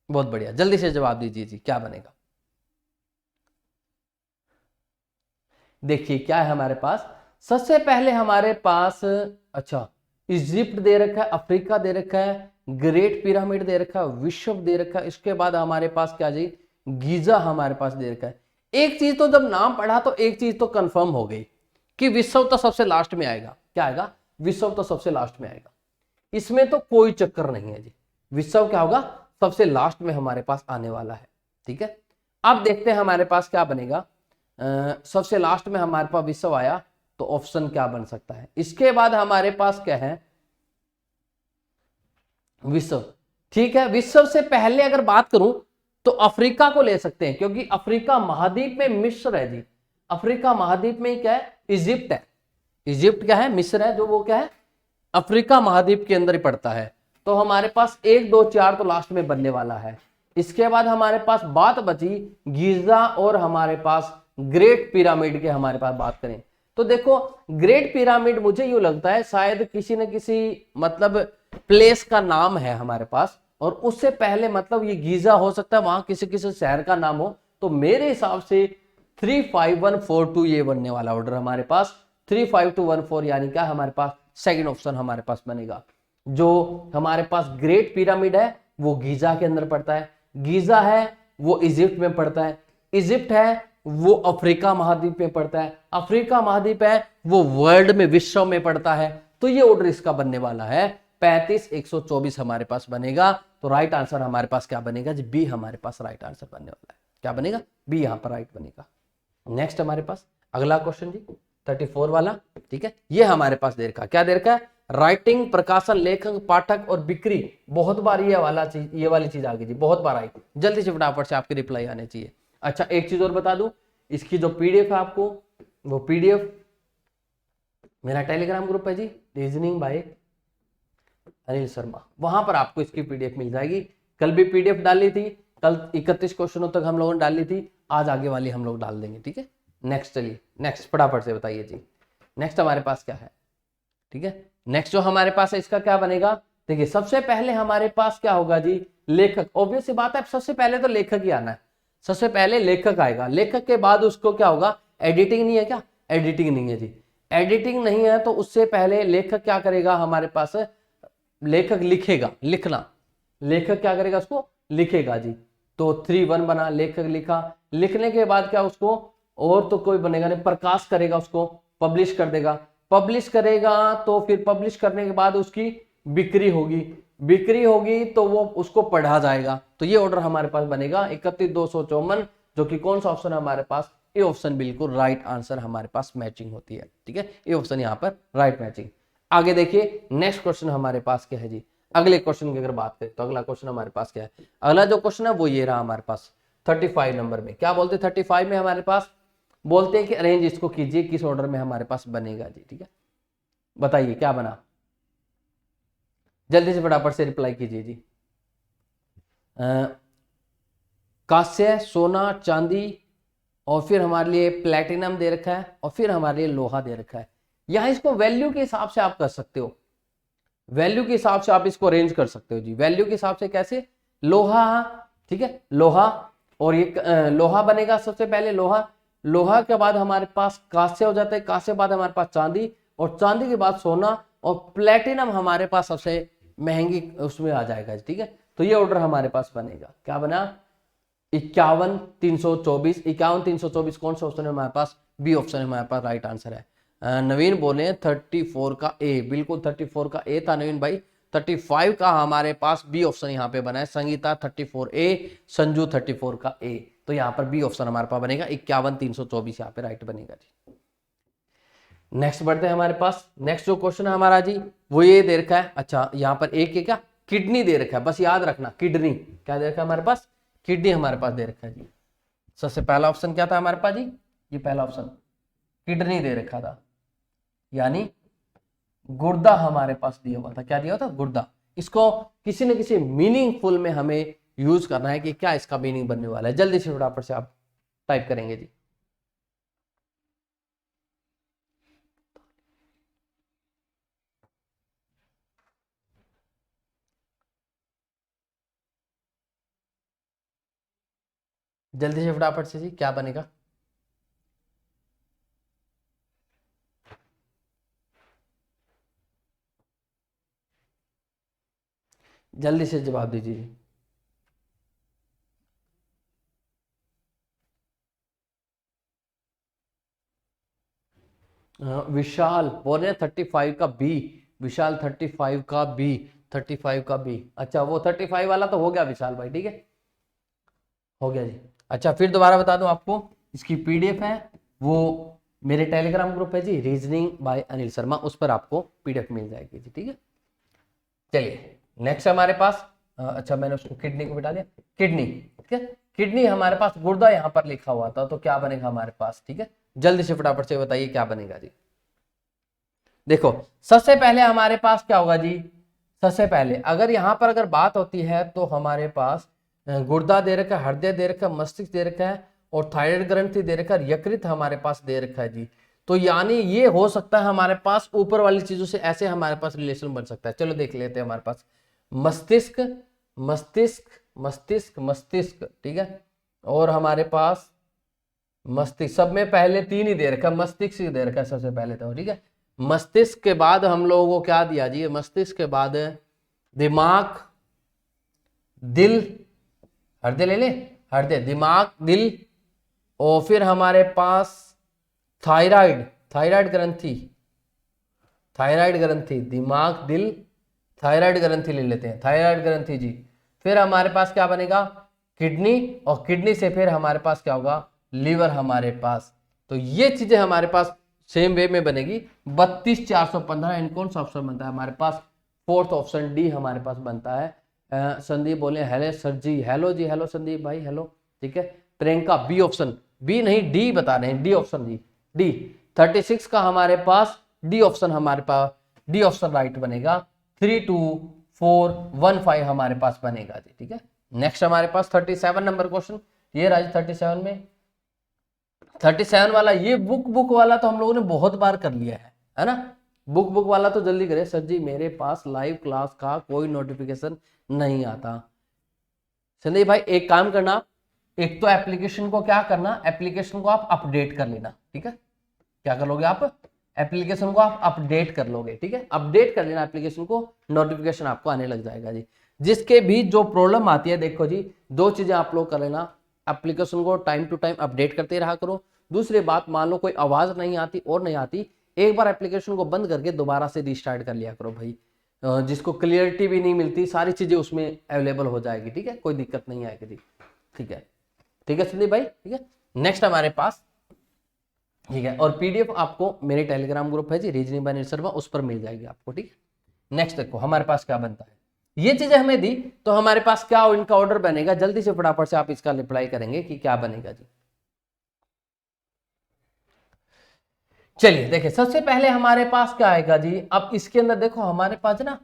बहुत बढ़िया, जल्दी से जवाब दीजिए जी, क्या बनेगा। देखिए क्या है हमारे पास, सबसे पहले हमारे पास, अच्छा, इजिप्ट दे रखा है, अफ्रीका दे रखा है, ग्रेट पिरामिड दे रखा है, विश्व दे रखा है। इसके बाद हमारे पास क्या जी, गीजा हमारे पास दे रखा है। एक चीज तो जब नाम पढ़ा तो एक चीज तो कंफर्म हो गई कि विश्व तो सबसे लास्ट में आएगा। क्या आएगा, विश्व तो सबसे लास्ट में आएगा, इसमें तो कोई चक्कर नहीं है जी। विश्व क्या होगा, सबसे लास्ट में हमारे पास आने वाला है, ठीक है। अब देखते हैं हमारे पास क्या बनेगा। सबसे लास्ट में हमारे पास विश्व आया, तो ऑप्शन क्या बन सकता है। इसके बाद हमारे पास क्या है, विश्व, ठीक है। विश्व से पहले अगर बात करूं तो अफ्रीका को ले सकते हैं, क्योंकि अफ्रीका महाद्वीप में मिस्र है जी। अफ्रीका महाद्वीप में क्या है, इजिप्ट है। इजिप्ट क्या है, मिस्र है, जो वो क्या है, अफ्रीका महाद्वीप के अंदर ही पड़ता है। तो हमारे पास 1, 2, 4 तो लास्ट में बनने वाला है। इसके बाद हमारे पास बात बची गीजा और हमारे पास ग्रेट पिरामिड के। हमारे पास बात करें तो देखो, ग्रेट पिरामिड मुझे यूं लगता है शायद किसी न किसी मतलब प्लेस का नाम है हमारे पास, और उससे पहले मतलब ये गीजा हो सकता है, वहां किसी किसी शहर का नाम हो। तो मेरे हिसाब से 35142 ये बनने वाला ऑर्डर हमारे पास 35214, यानी क्या हमारे पास सेकंड ऑप्शन हमारे पास बनेगा। जो हमारे पास ग्रेट पिरामिड है वो गीजा के अंदर पड़ता है, गीजा है वो इजिप्ट में पड़ता है, इजिप्ट है वो अफ्रीका महाद्वीप में पड़ता है, अफ्रीका महाद्वीप है वो वर्ल्ड में, विश्व में पड़ता है। तो ये ऑर्डर इसका बनने वाला है 35124 हमारे पास बनेगा। तो राइट आंसर हमारे पास क्या बनेगा जी, बी हमारे पास राइट आंसर बनने वाला है। क्या बनेगा, बी यहां पर राइट बनेगा। नेक्स्ट हमारे पास अगला क्वेश्चन जी 34 वाला, ठीक है। ये हमारे पास दे रखा, क्या दे रखा है, राइटिंग, प्रकाशन, लेखन, पाठक और बिक्री। बहुत बार ये वाला चीज, ये वाली चीज आ गई जी, बहुत बार आई। जल्दी से फटाफट से आपकी रिप्लाई आने चाहिए। अच्छा, एक चीज और बता दूं, इसकी जो पीडीएफ है आपको, वो पीडीएफ मेरा टेलीग्राम ग्रुप है जी, रीजनिंग बाय अनिल शर्मा, वहां पर आपको इसकी पीडीएफ मिल जाएगी। कल भी पीडीएफ डाली थी, कल 31 क्वेश्चनों तक हम लोगों ने डाली थी, आज आगे वाली हम लोग डाल देंगे, ठीक है। नेक्स्ट चलिए, नेक्स्ट फटाफट से बताइए जी, नेक्स्ट हमारे पास क्या है, ठीक है। नेक्स्ट जो हमारे पास है इसका क्या बनेगा, देखिए सबसे पहले हमारे पास क्या होगा जी, लेखक। ऑब्वियस सी बात है, सबसे पहले तो लेखक ही आना है, सबसे पहले लेखक आएगा, लेखक के बाद उसको क्या होगा, एडिटिंग नहीं है क्या, एडिटिंग नहीं है जी, एडिटिंग नहीं है तो उससे पहले लेखक क्या करेगा हमारे पास, लेखक लिखेगा, लिखना, लेखक क्या करेगा, उसको लिखेगा जी। तो 3-1 बना, लेखक लिखा, लिखने के बाद क्या उसको और तो कोई बनेगा नहीं, प्रकाश करेगा, उसको पब्लिश कर देगा, पब्लिश करेगा तो फिर पब्लिश करने के बाद उसकी बिक्री होगी, बिक्री होगी तो वो उसको पढ़ा जाएगा। तो ये ऑर्डर हमारे पास बनेगा 31,254, जो कि कौन सा ऑप्शन है हमारे पास, ए ऑप्शन बिल्कुल राइट आंसर हमारे पास मैचिंग होती है, ठीक है, ए ऑप्शन यहाँ पर राइट मैचिंग। आगे देखिए नेक्स्ट क्वेश्चन हमारे पास क्या है जी, अगले क्वेश्चन की अगर बात करें तो अगला क्वेश्चन हमारे पास क्या है, अगला जो क्वेश्चन है वो ये रहा हमारे पास 35 नंबर में। क्या बोलते हैं 35 में हमारे पास, बोलते हैं कि अरेंज इसको कीजिए किस ऑर्डर में हमारे पास बनेगा जी, ठीक है। बताइए क्या बना, जल्दी से फटाफट से रिप्लाई कीजिए जी। कांस्य, सोना, चांदी और फिर हमारे लिए प्लेटिनम दे रखा है और फिर हमारे लिए लोहा दे रखा है। यहां इसको वैल्यू के हिसाब से आप कर सकते हो, वैल्यू के हिसाब से आप इसको अरेंज कर सकते हो जी, वैल्यू के हिसाब से कैसे, लोहा, ठीक है, लोहा, और ये लोहा बनेगा सबसे पहले, लोहा, लोहा के बाद हमारे पास कांस्य हो जाता है, कांस्य बाद हमारे पास चांदी, और चांदी के बाद सोना, और प्लेटिनम हमारे पास सबसे महंगी उसमें आ जाएगा, ठीक है। तो ये ऑर्डर हमारे पास बनेगा, क्या बना 51,324, 51,324 कौन सा ऑप्शन है हमारे पास, बी ऑप्शन है हमारे पास राइट आंसर है। नवीन बोले 34 का ए, बिल्कुल 34 का ए था नवीन भाई, 35 का हमारे पास बी ऑप्शन यहाँ पे बना है, संगीता 34 ए, संजू 34 का ए, तो यहाँ पर बी ऑप्शन हमारे पास बनेगा 51,324 यहाँ पे राइट बनेगा जी। नेक्स्ट बढ़ते हैं हमारे पास, नेक्स्ट जो क्वेश्चन है हमारा जी वो ये दे रखा है, अच्छा यहाँ पर एक के क्या, किडनी दे रखा है, बस याद रखना किडनी, क्या दे रखा है हमारे पास, किडनी हमारे पास दे रखा है जी। सबसे पहला ऑप्शन क्या था हमारे पास जी, ये पहला ऑप्शन किडनी दे रखा था, यानी गुर्दा हमारे पास दिया हुआ था, क्या दिया हुआ था, गुर्दा। इसको किसी न किसी मीनिंगफुल में हमें यूज करना है कि क्या इसका मीनिंग बनने वाला है, जल्दी से फटाफट से आप टाइप करेंगे जी। जल्दी से फटाफट से जी, क्या बनेगा, जल्दी से जवाब दीजिए जी। विशाल बोल रहे हैं 35 का बी, विशाल 35 का बी, 35 का बी, अच्छा वो 35 वाला तो हो गया विशाल भाई, ठीक है, हो गया जी। अच्छा फिर दोबारा बता दूं आपको, इसकी पीडीएफ है वो मेरे टेलीग्राम ग्रुप है जी, रीजनिंग बाय अनिल शर्मा, उस पर आपको पीडीएफ मिल जाएगी जी, ठीक है। चलिए नेक्स्ट हमारे पास, अच्छा मैंने उसको किडनी को बिठा दिया, किडनी, ठीक है, किडनी हमारे पास गुर्दा यहाँ पर लिखा हुआ था, तो क्या बनेगा हमारे पास, ठीक है, जल्दी से फटाफट से बताइए क्या बनेगा जी। देखो सबसे पहले हमारे पास क्या होगा जी, सबसे पहले अगर यहाँ पर अगर बात होती है तो हमारे पास गुर्दा दे रखा है, हृदय दे रखा है, मस्तिष्क दे रखा है, और थायराइड ग्रंथि दे रखा है, यकृत हमारे पास दे रखा है जी। तो यानी ये हो सकता है हमारे पास ऊपर वाली चीजों से ऐसे हमारे पास रिलेशन बन सकता है। चलो देख लेते हैं हमारे पास मस्तिष्क, मस्तिष्क, मस्तिष्क, मस्तिष्क, ठीक है, और हमारे पास मस्तिष्क, सब में पहले 3 ही दे रखा है, मस्तिष्क दे रखा है सबसे पहले तो, ठीक है। मस्तिष्क के बाद हम लोगों को क्या दिया जी, मस्तिष्क के बाद दिमाग, दिल, हृदय ले ले, हृदय, दिमाग, दिल, और फिर हमारे पास थायराइड, थायराइड ग्रंथि, थायराइड ग्रंथि, दिमाग, दिल, थायराइड ग्रंथि ले लेते हैं, थायराइड ग्रंथि जी। फिर हमारे पास क्या बनेगा, किडनी, और किडनी से फिर हमारे पास क्या होगा, लीवर हमारे पास। तो ये चीजें हमारे पास सेम वे में बनेगी। 32,415 एंड कौन सा ऑप्शन बनता है हमारे पास, फोर्थ ऑप्शन डी हमारे पास बनता है। संदीप बोले हेलो सर जी, हेलो जी, हेलो संदीप भाई, हेलो, ठीक है। प्रियंका बी ऑप्शन, बी नहीं डी बता रहे हैं, डी ऑप्शन जी, डी 36 का हमारे पास डी ऑप्शन, हमारे पास डी ऑप्शन राइट बनेगा, 32,415 हमारे पास बनेगा जी, ठीक है। नेक्स्ट हमारे पास 37 नंबर क्वेश्चन, ये राज 37 में 37 वाला, ये बुक वाला तो हम लोगों ने बहुत बार कर लिया है ना। बुक वाला तो जल्दी करे। सर जी मेरे पास लाइव क्लास का कोई नोटिफिकेशन नहीं आता। संदीप भाई एक काम करना, एक तो एप्लीकेशन को क्या करना, एप्लीकेशन को आप अपडेट कर लेना, ठीक है। क्या कर लोगे आप, एप्लीकेशन को आप अपडेट कर लोगे, ठीक है। अपडेट कर लेना एप्लीकेशन को, नोटिफिकेशन आपको आने लग जाएगा जी। जिसके भी जो प्रॉब्लम आती है, देखो जी दो चीजें आप लोग कर लेना, एप्लीकेशन को टाइम टू टाइम अपडेट करते रहा करो। दूसरी बात, मान लो कोई आवाज नहीं आती और नहीं आती, एक बार एप्लीकेशन को बंद करके दोबारा से रिस्टार्ट कर लिया करो भाई। जिसको क्लियरिटी भी नहीं मिलती, सारी चीजें उसमें अवेलेबल हो जाएगी, ठीक है, कोई दिक्कत नहीं आएगी जी, ठीक है। ठीक है संदीप भाई, ठीक है। नेक्स्ट हमारे पास, ठीक है, और पीडीएफ आपको मेरे टेलीग्राम ग्रुप है जी, रीजनिंग बाय शर्मा, उस पर मिल जाएगी आपको, ठीक है। नेक्स्ट देखो हमारे पास क्या बनता है, ये चीजें हमें दी तो हमारे पास क्या इनका ऑर्डर बनेगा, जल्दी से फटाफट से आप इसका रिप्लाई करेंगे कि क्या बनेगा जी। चलिए देखिए, सबसे पहले हमारे पास क्या आएगा जी, अब इसके अंदर देखो हमारे पास ना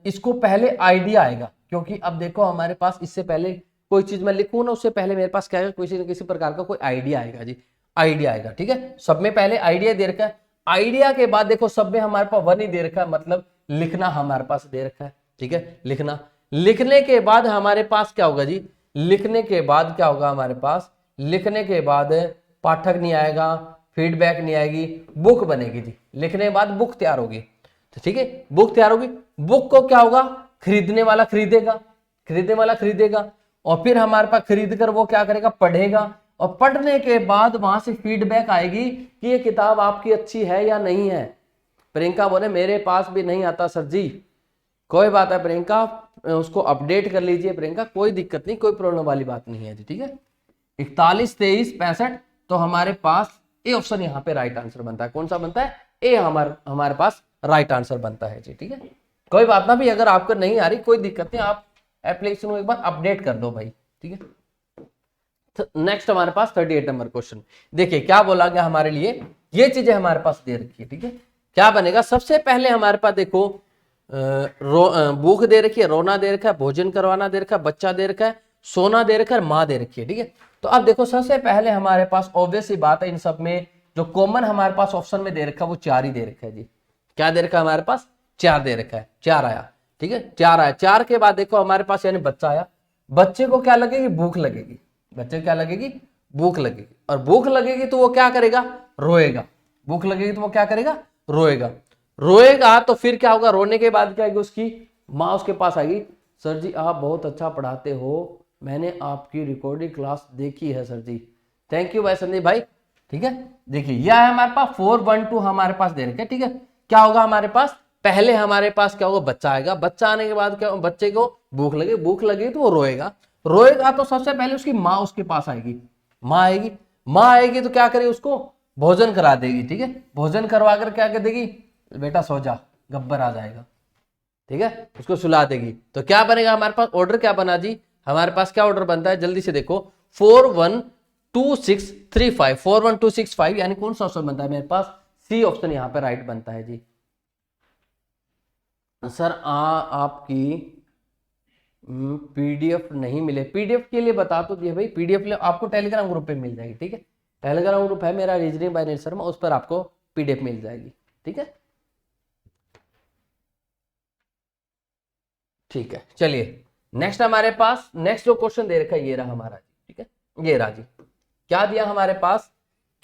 इसको पहले आइडिया आएगा, क्योंकि अब देखो हमारे पास इससे पहले कोई चीज मैं लिखूं ना, उससे पहले मेरे पास क्या है, किसी न किसी प्रकार का कोई आइडिया आएगा जी, आइडिया आएगा, ठीक है। सब में पहले आइडिया दे रखा है, आइडिया के बाद देखो सब में हमारे पास वन ही दे रखा है, मतलब लिखना हमारे पास दे रखा है, ठीक है, लिखना। लिखने के बाद हमारे पास क्या होगा जी, लिखने के बाद क्या होगा हमारे पास, लिखने के बाद पाठक नहीं आएगा, फीडबैक नहीं आएगी, बुक बनेगी जी। लिखने के बाद बुक तैयार होगी, तो ठीक है, बुक तैयार होगी। बुक को क्या होगा, खरीदने वाला खरीदेगा, खरीदने वाला खरीदेगा, और फिर हमारे पास खरीद कर वो क्या करेगा, पढ़ेगा, और पढ़ने के बाद वहां से फीडबैक आएगी कि ये किताब आपकी अच्छी है या नहीं है। प्रियंका बोले मेरे पास भी नहीं आता सर जी। कोई बात है प्रियंका, उसको अपडेट कर लीजिए प्रियंका, कोई दिक्कत नहीं, कोई प्रॉब्लम वाली बात नहीं है जी, ठीक है। 41 23 65, तो हमारे पास ए ऑप्शन यहाँ पे राइट आंसर बनता है। कौन सा बनता है, ए हमारे पास राइट आंसर बनता है जी, ठीक है। कोई बात ना भी, अगर आपको नहीं आ रही कोई दिक्कत नहीं, आप एप्लीकेशन को एक बार अपडेट कर दो भाई, ठीक है। तो नेक्स्ट हमारे पास 38 नंबर क्वेश्चन, देखिए क्या बोला गया हमारे लिए, ये चीजें हमारे पास दे रखी है, ठीक है। क्या बनेगा, सबसे पहले हमारे पास देखो भूख दे रखी है, रोना दे रखा है, भोजन करवाना दे रखा है, बच्चा दे रखा है, सोना दे रखा है, माँ दे रखी है, ठीक है। तो अब देखो सबसे पहले हमारे पास ऑब्वियस ही बात है, इन सब में जो कॉमन हमारे पास ऑप्शन में दे रखा है वो 4 ही दे रखा है जी। क्या दे रखा है हमारे पास, 4 दे रखा है, 4 आया, ठीक है, 4 आया। 4 के बाद देखो हमारे पास यानी बच्चा आया, बच्चे को क्या लगेगी, भूख लगेगी, बच्चे को क्या लगेगी, भूख लगेगी, और भूख लगेगी तो वो क्या करेगा, रोएगा, भूख लगेगी तो वो क्या करेगा, रोएगा, रोएगा तो फिर क्या होगा, रोने के बाद क्या आएगी, उसकी माँ उसके पास आएगी, सर जी आप बहुत अच्छा पढ़ाते हो, मैंने आपकी रिकॉर्डिंग क्लास देखी है सर जी, थैंक यू भाई संदीप भाई, ठीक है। देखिए यह है हमारे पास 4 1 2 हमारे पास दे रखे, ठीक है। क्या होगा हमारे पास, पहले हमारे पास क्या होगा, बच्चा आएगा, बच्चा आने के बाद क्या, बच्चे को भूख लगे, भूख लगी तो वो रोएगा, रोएगा तो सबसे पहले उसकी माँ उसके पास आएगी, माँ आएगी, माँ आएगी तो क्या करेगी, उसको भोजन करा देगी, ठीक है। भोजन करवा कर क्या कर देगी, बेटा सो जा, गब्बर आ जाएगा, ठीक है, उसको सुला देगी। तो क्या बनेगा हमारे पास, ऑर्डर क्या बना जी, हमारे पास क्या ऑर्डर बनता है, जल्दी से देखो 4 1 2 6 3 5, 4 1 2 6 5, यानी कौन सा ऑप्शन बनता है मेरे पास, सी ऑप्शन यहाँ पे राइट बनता है जी। सर आपकी पीडीएफ नहीं मिले, पीडीएफ के लिए बता तो दिए भाई, पीडीएफ आपको टेलीग्राम ग्रुप पे मिल जाएगी, ठीक है। टेलीग्राम ग्रुप है मेरा रीजनिंग बाय शर्मा, उस पर आपको पीडीएफ मिल जाएगी, ठीक है, ठीक है। चलिए नेक्स्ट हमारे पास, नेक्स्ट जो क्वेश्चन दे रखा है ये रहा हमारा, ठीक है, ये रहा जी। क्या दिया हमारे पास,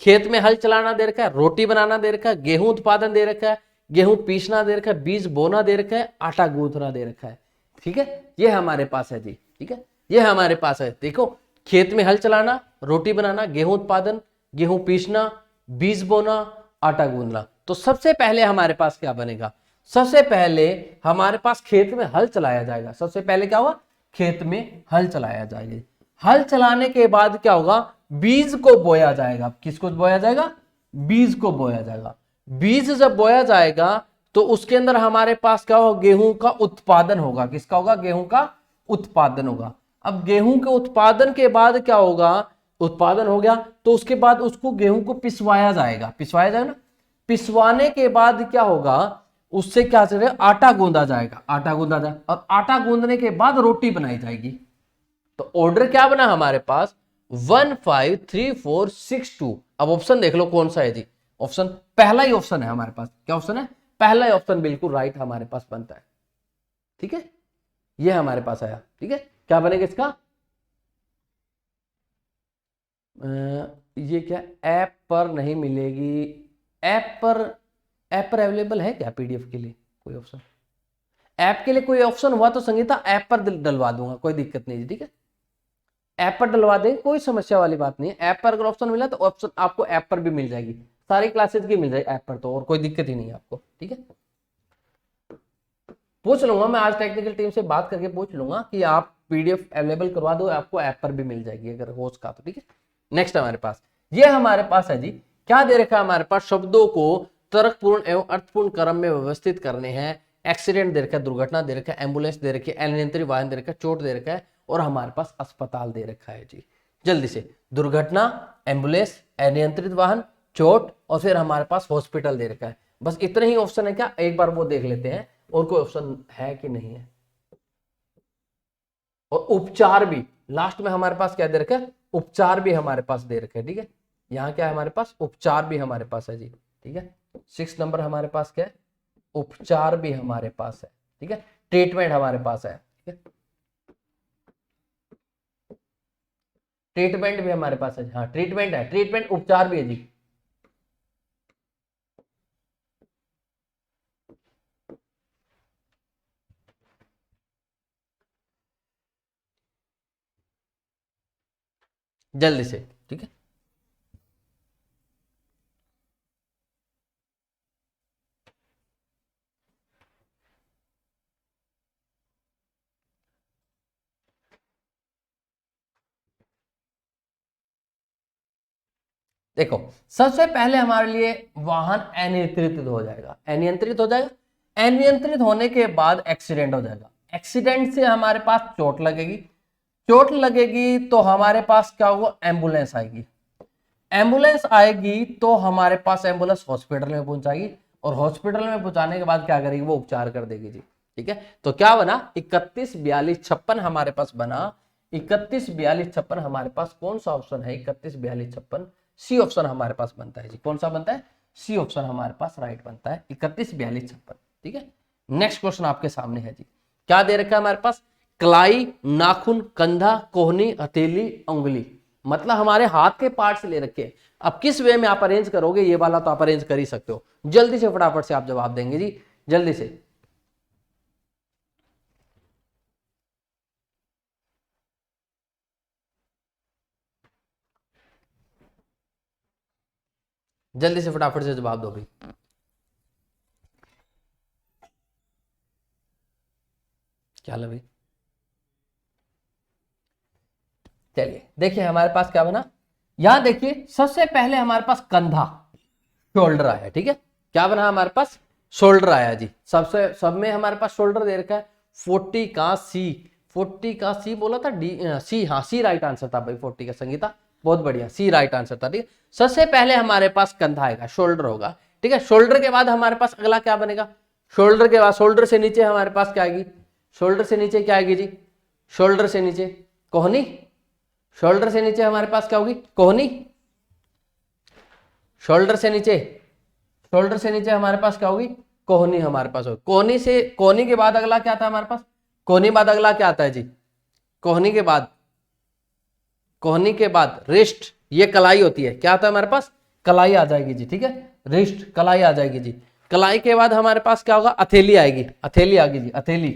खेत में हल चलाना दे रखा है, रोटी बनाना दे रखा है, गेहूं उत्पादन दे रखा है, गेहूं पीसना दे रखा है, बीज बोना दे रखा है, आटा गूंथना दे रखा है, ठीक है, ये हमारे पास है जी, ठीक है, ये हमारे पास है। देखो खेत में हल चलाना, रोटी बनाना, गेहूं उत्पादन, गेहूं पीसना, बीज बोना, आटा गूंथना, तो सबसे पहले हमारे पास क्या बनेगा, सबसे पहले हमारे पास खेत में हल चलाया जाएगा, सबसे पहले क्या होगा, खेत में हल चलाया जाएगा, हल चलाने के बाद क्या होगा, बीज को बोया जाएगा, किसको बोया जाएगा, बीज को बोया जाएगा, बीज जब बोया जाएगा तो उसके अंदर हमारे पास क्या होगा, गेहूं का उत्पादन होगा, किसका होगा, गेहूं का उत्पादन होगा। अब गेहूं के उत्पादन के बाद क्या होगा, उत्पादन हो गया तो उसके बाद उसको गेहूं को पिसवाया जाएगा, पिसवाया जाएगा ना, पिसवाने के बाद क्या होगा, उससे क्या चलेगा, आटा गूंदा जाएगा, आटा गूंदा जाएगा, और आटा गूंदने के बाद रोटी बनाई जाएगी, तो ऑर्डर क्या बना हमारे पास 1 5 3 4 6 2। अब ऑप्शन देख लो कौन सा है जी, ऑप्शन पहला ही ऑप्शन है हमारे पास। क्या ऑप्शन है? पहला ही ऑप्शन बिल्कुल राइट हमारे पास बनता है। ठीक है, ये हमारे पास आया। ठीक है, क्या बनेगा इसका? ये क्या ऐप पर नहीं मिलेगी? ऐप पर अवेलेबल है क्या पीडीएफ के लिए कोई ऑप्शन? ऐप के लिए कोई ऑप्शन हुआ तो संगीता ऐप पर डलवा दूंगा, कोई दिक्कत नहीं है। ठीक है, ऐप पर डलवा दें, कोई समस्या वाली बात नहीं है। ऐप पर अगर ऑप्शन मिला तो ऑप्शन आपको ऐप पर भी मिल जाएगी, सारी क्लासेस की मिल जाएगी ऐप पर, तो और कोई दिक्कत ही नहीं है आपको। ठीक है, पूछ लूंगा मैं आज टेक्निकल टीम से बात करके पूछ लूंगा कि आप पीडीएफ अवेलेबल करवा दो, आपको ऐप पर भी मिल जाएगी अगर हो सका तो। ठीक है, नेक्स्ट हमारे पास ये हमारे पास है जी, क्या दे रखा है हमारे पास? शब्दों को तर्कपूर्ण एवं अर्थपूर्ण क्रम में व्यवस्थित करने हैं। एक्सीडेंट दे रखा है, दुर्घटना दे रखा है, एम्बुलेंस दे रखी है, अनियंत्रित वाहन दे रखा है, चोट दे रखा है, और हमारे पास अस्पताल दे रखा है जी। जल्दी से, दुर्घटना, एम्बुलेंस, अनियंत्रित वाहन, चोट, और फिर हमारे पास हॉस्पिटल दे रखा है। बस इतने ही ऑप्शन है क्या? एक बार वो देख लेते हैं और कोई ऑप्शन है कि नहीं है। और उपचार भी लास्ट में हमारे पास क्या दे रखा है? उपचार भी हमारे पास दे रखे है। ठीक है, यहाँ क्या है हमारे पास? उपचार भी हमारे पास है जी। ठीक है, 6 नंबर हमारे पास क्या है? उपचार भी हमारे पास है। ठीक है, ट्रीटमेंट हमारे पास है। ठीक है, ट्रीटमेंट भी हमारे पास है। हाँ, ट्रीटमेंट है, ट्रीटमेंट उपचार भी है जी। जल्दी से। ठीक है, देखो सबसे पहले हमारे लिए वाहन अनियंत्रित हो जाएगा। अनियंत्रित हो जाएगा, अनियंत्रित होने के बाद एक्सीडेंट हो जाएगा। एक्सीडेंट से हमारे पास चोट लगेगी, चोट लगेगी तो हमारे पास क्या होगा? एम्बुलेंस आएगी। एम्बुलेंस आएगी तो हमारे पास एम्बुलेंस हॉस्पिटल में पहुंचाएगी, और हॉस्पिटल में पहुंचाने के बाद क्या करेगी? वो उपचार कर देगी जी। ठीक है, तो क्या बना? 31 42 56 हमारे पास बना। 31 42 56 हमारे पास कौन सा ऑप्शन है? 31 42 56 सी ऑप्शन हमारे पास बनता है जी। कौन सा बनता है? सी ऑप्शन हमारे पास राइट बनता है, 31 42 56। ठीक है, नेक्स्ट क्वेश्चन आपके सामने है जी, क्या दे रखा है हमारे पास? कलाई, नाखून, कंधा, कोहनी, हथेली, उंगली, मतलब हमारे हाथ के पार्ट्स ले रखे हैं। अब किस वे में आप अरेंज करोगे ये वाला तो आप अरेंज कर ही सकते हो। जल्दी से फटाफट से आप जवाब देंगे जी, जल्दी से। जल्दी से फटाफट से जवाब दो भाई। क्या लो भाई? चलिए देखिए हमारे पास क्या बना। यहां देखिए सबसे पहले हमारे पास कंधा, शोल्डर आया। ठीक है, क्या बना हमारे पास? शोल्डर आया जी। सबसे सब में हमारे पास शोल्डर दे रखा है। 40 का सी, 40 का सी बोला था, डी सी, हाँ सी राइट आंसर था भाई 40 का। संगीता बहुत बढ़िया, सी राइट आंसर था। ठीक है, सबसे पहले हमारे पास कंधा आएगा, शोल्डर होगा। ठीक है, शोल्डर के बाद हमारे पास अगला क्या बनेगा? शोल्डर के बाद, शोल्डर से नीचे हमारे पास क्या आएगी? शोल्डर से नीचे क्या आएगी जी? शोल्डर से नीचे कोहनी। शोल्डर से नीचे हमारे पास क्या होगी? कोहनी। शोल्डर से नीचे, शोल्डर से नीचे हमारे पास क्या होगी? कोहनी हमारे पास होगी। कोहनी से, कोहनी के बाद अगला क्या आता है हमारे पास? कोहनी बाद अगला क्या आता है जी? कोहनी के बाद, कोहनी के बाद रिस्ट, ये कलाई होती है। क्या आता है हमारे पास? कलाई आ जाएगी जी। ठीक है, रिस्ट कलाई आ जाएगी जी। कलाई के बाद हमारे पास क्या होगा? अथेली आएगी, अथेली आ गई जी, अथेली।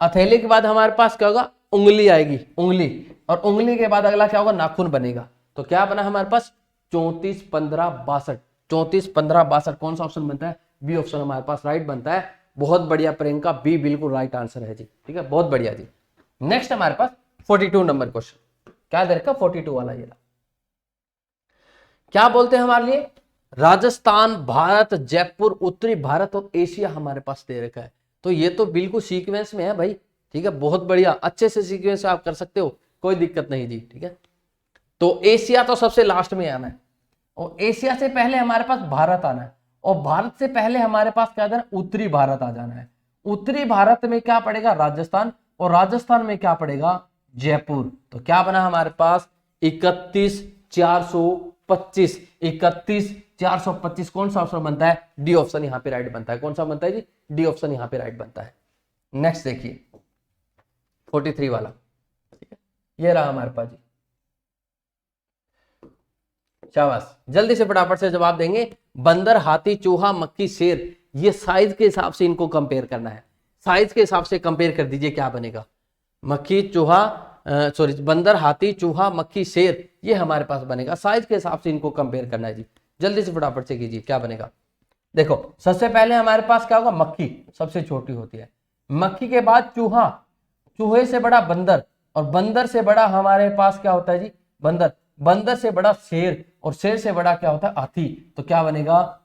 अथेली के बाद हमारे पास क्या होगा? उंगली आएगी, उंगली। और उंगली के बाद अगला क्या होगा? नाखून बनेगा। तो क्या बना हमारे पास? 34 15 62। 34 15 62 कौन सा ऑप्शन बनता है? बी ऑप्शन हमारे पास राइट बनता है। बहुत बढ़िया प्रियंका, बी बिल्कुल राइट आंसर है जी। ठीक है, बहुत बढ़िया जी। नेक्स्ट हमारे पास 42 नंबर क्वेश्चन, क्या दे रखा? 42 वाला ये। क्या बोलते हैं हमारे लिए? राजस्थान, भारत, जयपुर, उत्तरी भारत और एशिया हमारे पास दे रखा है। तो ये तो बिल्कुल सीक्वेंस में है भाई। ठीक है, बहुत बढ़िया, अच्छे से सीक्वेंस आप कर सकते हो, कोई दिक्कत नहीं जी। ठीक है, तो एशिया तो सबसे लास्ट में आना है, और एशिया से पहले हमारे पास भारत आना है, और भारत से पहले हमारे पास क्या जाना है? उत्तरी भारत आ जाना है। उत्तरी भारत में क्या पड़ेगा? राजस्थान, और राजस्थान में क्या पड़ेगा? जयपुर। तो क्या बना हमारे पास 31,425। 31,425 कौन सा ऑप्शन बनता है? डी ऑप्शन यहाँ पे राइट बनता है। कौन सा बनता है जी? डी ऑप्शन यहाँ पे राइट बनता है। नेक्स्ट देखिए 43 वाला, ठीक है, ये रहा हमारे पास जी। शाबाश, जल्दी से फटाफट से जवाब देंगे। बंदर, हाथी, चूहा, मक्खी, शेर, ये साइज के हिसाब से इनको कंपेयर करना है। साइज के हिसाब से कंपेयर कर दीजिए, क्या बनेगा? मक्खी, चूहा, सॉरी, बंदर, हाथी, चूहा, मक्खी, शेर, ये हमारे पास बनेगा। साइज के हिसाब से इनको कंपेयर करना है जी। जल्दी से फटाफट से कीजिए, क्या बनेगा? देखो सबसे पहले हमारे पास क्या होगा? मक्खी सबसे छोटी होती है। मक्खी के बाद चूहा, चूहे से बड़ा बंदर, और बंदर से बड़ा हमारे पास क्या होता है जी? बंदर। बंदर से बड़ा शेर, और शेर से बड़ा क्या होता है? हाथी। तो क्या बनेगा?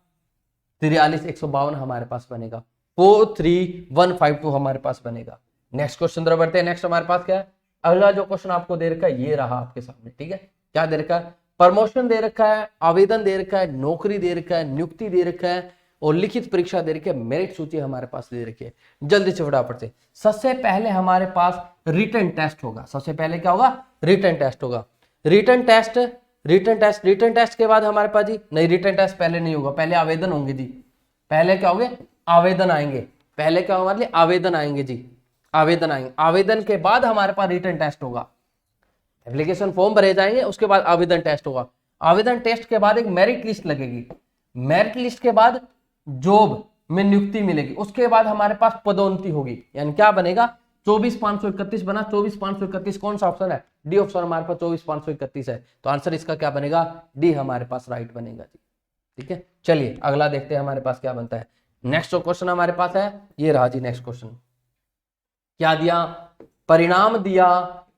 43,152 हमारे पास बनेगा। 43,152 हमारे पास बनेगा। नेक्स्ट क्वेश्चन तरफ बढ़ते हैं। नेक्स्ट हमारे पास क्या है? अगला जो क्वेश्चन आपको दे रखा है ये रहा आपके सामने, ठीक है। क्या दे रखा है? प्रमोशन दे रखा है, आवेदन दे रखा है, नौकरी दे रखा है, नियुक्ति दे रखा है, और लिखित परीक्षा दे रखी है, मेरिट सूची हमारे पास दे रखी है। जल्दी से फटाफट से, सबसे पहले हमारे पास रिटन टेस्ट होगा। सबसे पहले क्या होगा? रिटन टेस्ट होगा। Written test, written test, written test के बाद हमारे पास जी, नहीं, रिटन टेस्ट पहले नहीं होगा, पहले आवेदन होंगे जी। पहले क्या होंगे? आवेदन आएंगे। पहले क्या हमारे लिए? आवेदन आएंगे जी, आवेदन आएंगे। आवेदन के बाद हमारे पास रिटन टेस्ट होगा। एप्लीकेशन फॉर्म भरे जाएंगे, उसके बाद आवेदन टेस्ट होगा। आवेदन टेस्ट के बाद एक मेरिट लिस्ट लगेगी। मेरिट लिस्ट के बाद जॉब में नियुक्ति मिलेगी। उसके बाद हमारे पास पदोन्नति होगी। यानी क्या बनेगा? 24,531 बना। 24,531 कौन सा ऑप्शन है? डी ऑप्शन हमारे पास 24,531 है। तो आंसर इसका क्या बनेगा? डी हमारे पास राइट बनेगा जी, ठीक है। चलिए अगला देखते हैं हमारे पास क्या बनता है। नेक्स्ट जो क्वेश्चन हमारे पास है ये रहा जी। नेक्स्ट क्वेश्चन क्या दिया? परिणाम दिया,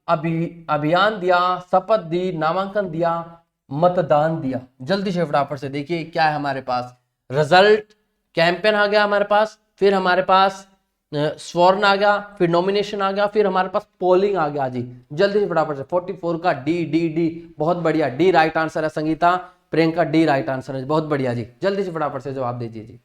अभियान दिया, शपथ दी, नामांकन दिया, मतदान दिया। जल्दी से फटाफट से देखिए क्या है हमारे पास। रिजल्ट, कैंपेन आ गया हमारे पास, फिर हमारे पास स्वर्ण आ गया, फिर नॉमिनेशन आ गया, फिर हमारे पास पोलिंग आ गया जी। जल्दी से फटाफट से 44 का डी डी डी, बहुत बढ़िया, डी राइट आंसर है। Sangeeta, Priyanka, D right answer है, बहुत बढ़िया जी। जल्दी से फटाफट से जवाब दीजिए जी।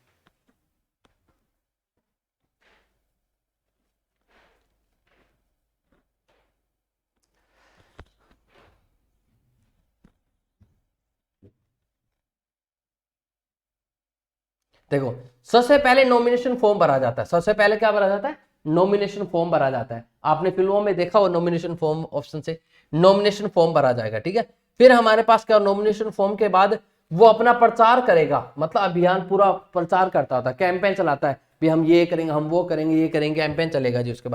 देखो सबसे पहले नॉमिनेशन फॉर्म भरा जाता है। सबसे पहले क्या भरा जाता है? नॉमिनेशन फॉर्म भरा जाता है। आपने फिल्मों में देखा हो नॉमिनेशन फॉर्म ऑप्शन से नॉमिनेशन फॉर्म भरा जाएगा, ठीक है। फिर हमारे पास क्या? नॉमिनेशन फॉर्म के बाद वो अपना प्रचार करेगा, मतलब अभियान पूरा प्रचार करता होता है, कैंपेन चलाता है, भी हम ये करेंगे, हम वो करेंगे, ये करेंगे, कैंपेन चलेगा जी। उसके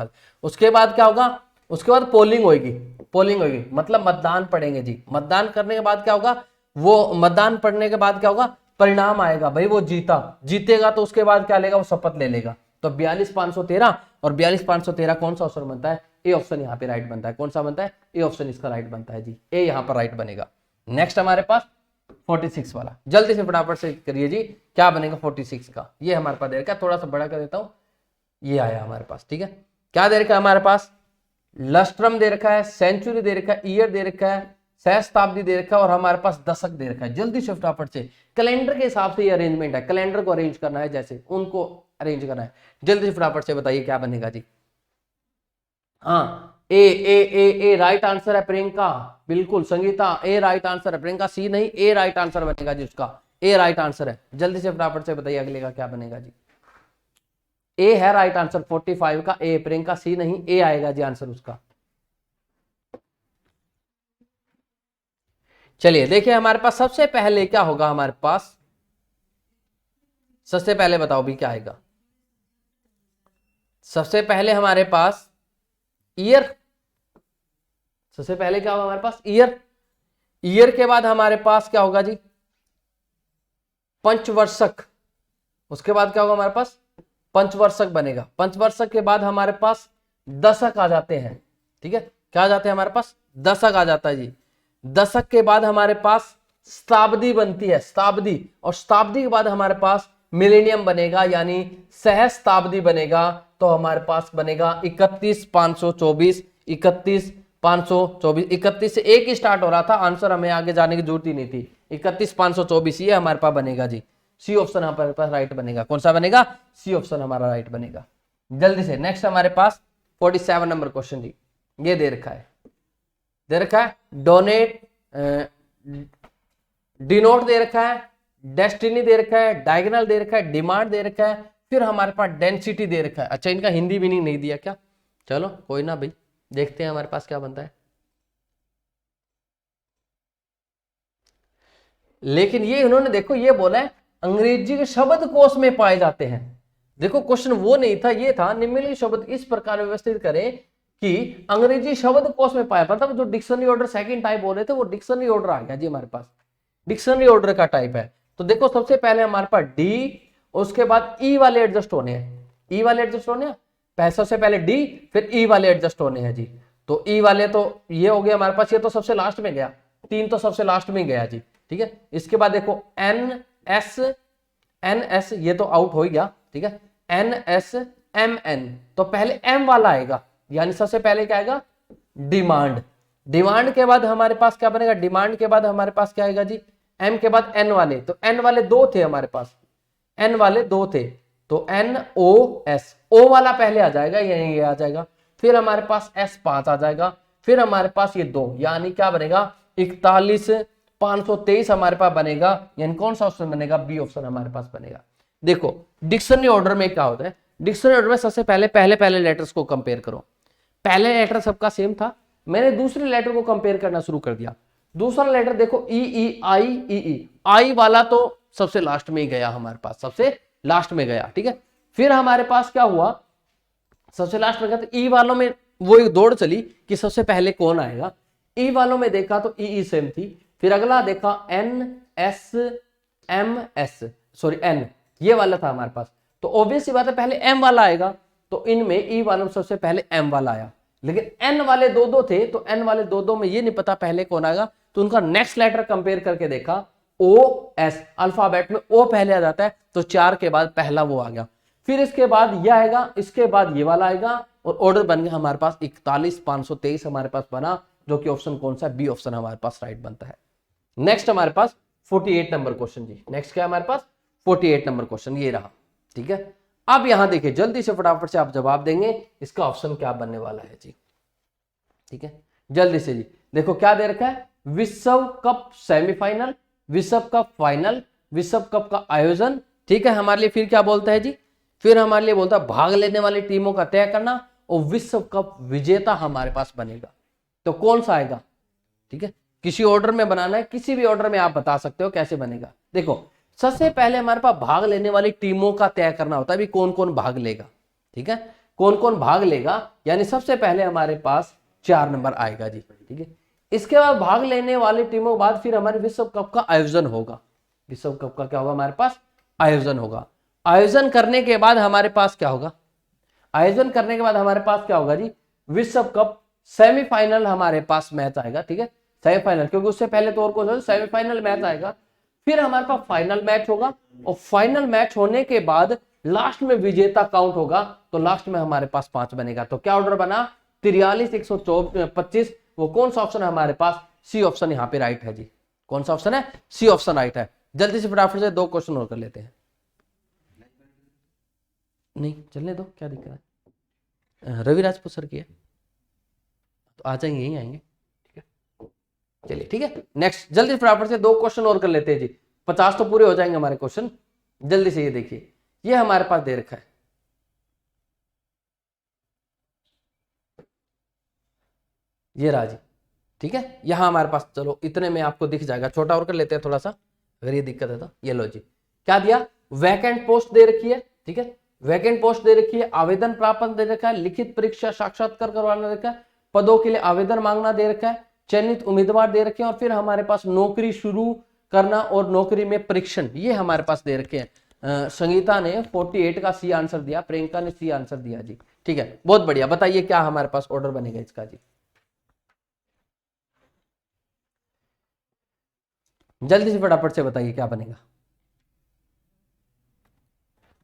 बाद क्या होगा? उसके बाद पोलिंग होगी। पोलिंग होगी मतलब मतदान पड़ेंगे जी। मतदान करने के बाद क्या होगा? वो मतदान पड़ने के बाद क्या होगा? परिणाम आएगा, भाई वो जीता। जीतेगा तो उसके बाद क्या लेगा? वो शपथ ले लेगा। तो 42,513 और 42,513 कौन सा ऑप्शन बनता है? ए ऑप्शन यहाँ पे राइट बनता है। कौन सा बनता है? ए ऑप्शन इसका राइट बनता है जी। ए यहाँ पर राइट बनेगा। नेक्स्ट हमारे पास 46 वाला, जल्दी से फटाफट से करिए जी। क्या बनेगा 46 का? ये हमारे पास दे रखा है, थोड़ा सा बड़ा कर देता हूं। ये आया हमारे पास, ठीक है। क्या दे रखा है हमारे पास? लस्ट्रम दे रखा है, सेंचुरी दे रखा है, ईयर दे रखा है, सहस्ताब्दी दे रखा है, और हमारे पास दशक दे रखा है। जल्दी से फटाफट से, कैलेंडर के हिसाब से ये अरेंजमेंट है। कैलेंडर को अरेंज करना है, जैसे उनको अरेंज करना है। जल्दी से फटाफट से बताइए क्या बनेगा जी। हाँ, ए ए ए ए राइट आंसर है प्रियंका, बिल्कुल। संगीता, ए राइट आंसर है। प्रियंका सी नहीं, ए राइट आंसर बनेगा जी उसका। ए राइट आंसर है। जल्दी से फटाफट से बताइए अगले का क्या बनेगा जी। ए है राइट आंसर 45 का, ए। प्रियंका सी नहीं, ए आएगा जी आंसर उसका। चलिए देखिए हमारे पास सबसे पहले क्या होगा हमारे पास। सबसे पहले बताओ भी क्या आएगा। सबसे पहले हमारे पास ईयर। सबसे पहले क्या होगा हमारे पास? ईयर। ईयर के बाद हमारे पास क्या होगा जी? पंचवर्षक। उसके बाद क्या होगा हमारे पास? पंचवर्षक बनेगा। पंचवर्षक के बाद हमारे पास दशक आ जाते हैं, ठीक है। क्या आ जाते हैं हमारे पास? दशक आ जाता है जी। दशक के बाद हमारे पास शताब्दी बनती है, शताब्दी। और शताब्दी के बाद हमारे पास मिलेनियम बनेगा, यानी सहस्ताब्दी बनेगा। तो हमारे पास बनेगा 31,524। 31,524, 31 से एक ही स्टार्ट हो रहा था, आंसर हमें आगे जाने की जरूरत ही नहीं थी। 31,524 ये हमारे पास बनेगा जी। सी ऑप्शन हमारे पास राइट बनेगा। कौन सा बनेगा? सी ऑप्शन हमारा राइट बनेगा। जल्दी से नेक्स्ट हमारे पास 47 नंबर क्वेश्चन जी, ये दे रखा है। दे रखा है, डोनेट, डिनोट दे रखा है, डेस्टिनी दे रखा है, डायगोनल दे रखा है, डिमांड दे रखा है, फिर हमारे पास डेंसिटी दे रखा है। अच्छा, इनका हिंदी मीनिंग नहीं दिया क्या? चलो कोई ना भाई, देखते हैं हमारे पास क्या बनता है। लेकिन ये इन्होंने देखो ये बोला है अंग्रेजी के शब्द कोश में पाए जाते हैं। देखो क्वेश्चन वो नहीं था, ये था निम्नलिखित शब्द इस प्रकार व्यवस्थित करें कि अंग्रेजी शब्द कोश में पाया। मतलब जो डिक्शनरी ऑर्डर सेकंड टाइप बोल रहे थे वो डिक्शनरी ऑर्डर आ गया जी हमारे पास, डिक्शनरी ऑर्डर का टाइप है। तो देखो सबसे पहले हमारे पास डी, उसके बाद ई वाले एडजस्ट होने हैं, ई वाले एडजस्ट होने हैं, सबसे पहले डी फिर ई वाले एडजस्ट होने हैं जी। तो ई वाले तो ये हो गया हमारे पास, ये तो सबसे लास्ट में गया, 3 तो सबसे लास्ट में गया जी, ठीक है। इसके बाद देखो एन एस ये तो आउट हो ही गया, ठीक है। एन एस एम एन, तो पहले एम वाला आएगा, यानी सबसे पहले क्या आएगा? डिमांड। डिमांड के बाद हमारे पास क्या बनेगा? डिमांड के बाद हमारे पास क्या आएगा जी? एम के बाद एन वाले, तो एन वाले 2 थे हमारे पास, एन वाले 2 थे, तो एन ओ एस, ओ वाला पहले आ जाएगा, ये आ जाएगा, फिर हमारे पास एस 5 आ जाएगा, फिर हमारे पास ये 2, यानी क्या बनेगा? 41,523 हमारे पास बनेगा, यानी कौन सा ऑप्शन बनेगा? बी ऑप्शन हमारे पास बनेगा। देखो डिक्शनरी ऑर्डर में क्या होता है, डिक्शनरी ऑर्डर में सबसे पहले पहले लेटर्स को कंपेयर करो। पहले लेटर सबका सेम था, मैंने दूसरे लेटर को कंपेयर करना शुरू कर दिया। दूसरा लेटर देखो ई आई वाला तो सबसे लास्ट में ही गया हमारे पास, सबसे लास्ट में गया, ठीक है। फिर हमारे पास क्या हुआ? सबसे लास्ट में गया, तो ई वालों में वो एक दौड़ चली कि सबसे पहले कौन आएगा। ई वालों में देखा तो ई सेम थी, फिर अगला देखा N S M S, sorry N, ये वाला था हमारे पास, तो ऑब्वियस सी बात है पहले एम वाला आएगा, तो इनमें ई वालों में सबसे पहले एम वाला आया। लेकिन एन वाले 2 थे, तो एन वाले 2 में ये नहीं पता पहले कौन आएगा, तो उनका नेक्स्ट लेटर कंपेयर करके देखा, ओ एस, अल्फाबेट में ओ पहले आ जाता है, तो 4 के बाद पहला वो आ गया, फिर इसके बाद ये आएगा, इसके बाद ये वाला आएगा, और ऑर्डर बन गया हमारे पास 41,523 हमारे पास बना, जो कि ऑप्शन कौन सा? बी ऑप्शन हमारे पास राइट बनता है। नेक्स्ट हमारे पास 48 नंबर क्वेश्चन जी, नेक्स्ट क्या है हमारे पास? 48 नंबर क्वेश्चन ये रहा, ठीक है। अब यहां देखिए जल्दी से फटाफट से आप जवाब देंगे, इसका ऑप्शन क्या बनने वाला है जी, ठीक है, जल्दी से जी। देखो क्या दे रखा है? विश्व कप सेमीफाइनल, विश्व कप फाइनल, विश्व कप का आयोजन, ठीक है। हमारे लिए फिर क्या बोलता है जी? फिर हमारे लिए बोलता है भाग लेने वाली टीमों का तय करना, और विश्व कप विजेता हमारे पास बनेगा, तो कौन सा आएगा? ठीक है, किसी ऑर्डर में बनाना है, किसी भी ऑर्डर में आप बता सकते हो कैसे बनेगा। देखो सबसे पहले हमारे पास भाग लेने वाली टीमों का तय करना होता है, भी कौन कौन भाग लेगा, ठीक है, कौन कौन भाग लेगा, यानी सबसे पहले हमारे पास 4 नंबर आएगा जी, ठीक है। इसके बाद भाग लेने वाली टीमों के बाद फिर हमारे विश्व कप का आयोजन होगा, विश्व कप का क्या होगा? हमारे पास आयोजन होगा। आयोजन करने के बाद हमारे पास क्या होगा? आयोजन करने के बाद हमारे पास क्या होगा जी? विश्व कप सेमीफाइनल हमारे पास मैच आएगा, ठीक है, सेमीफाइनल, क्योंकि उससे पहले तो और कुछ सेमीफाइनल मैच आएगा, फिर हमारे पास फाइनल मैच होगा, और फाइनल मैच होने के बाद लास्ट में विजेता काउंट होगा, तो लास्ट में हमारे पास 5 बनेगा। तो क्या ऑर्डर बना? 43,125, वो कौन सा ऑप्शन है हमारे पास? सी ऑप्शन यहाँ पे राइट है जी। कौन सा ऑप्शन है? सी ऑप्शन राइट है। जल्दी से फटाफट से 2 क्वेश्चन और कर लेते हैं। नहीं चलने दो, क्या दिक्कत है? रवि राजपूत सर की है तो आ जाएंगे, यहीं आएंगे, ठीक है। चलिए ठीक है, नेक्स्ट जल्दी फटाफट से 2 क्वेश्चन और कर लेते हैं जी, 50 तो पूरे हो जाएंगे हमारे क्वेश्चन। जल्दी से ये देखिए, ये हमारे पास दे रखा है, ये राजी, ठीक है। यहां हमारे पास, चलो इतने में आपको दिख जाएगा, छोटा और कर लेते हैं थोड़ा सा, अगर ये दिक्कत है तो। ये लो जी, क्या दिया? वैकेंट पोस्ट दे रखी है, ठीक है, वैकेंट पोस्ट दे रखी है, आवेदन प्राप्त दे रखा है, लिखित परीक्षा साक्षात्कार करवाना दे रखा है, पदों के लिए आवेदन मांगना दे रखा है, चयनित उम्मीदवार दे रखे हैं, और फिर हमारे पास नौकरी शुरू करना और नौकरी में परीक्षण, ये हमारे पास दे रखे हैं। संगीता ने 48 का सी आंसर दिया, प्रियंका ने सी आंसर दिया जी, ठीक है, बहुत बढ़िया। बताइए क्या हमारे पास ऑर्डर बनेगा इसका जी, जल्दी से फटाफट से बताइए क्या बनेगा,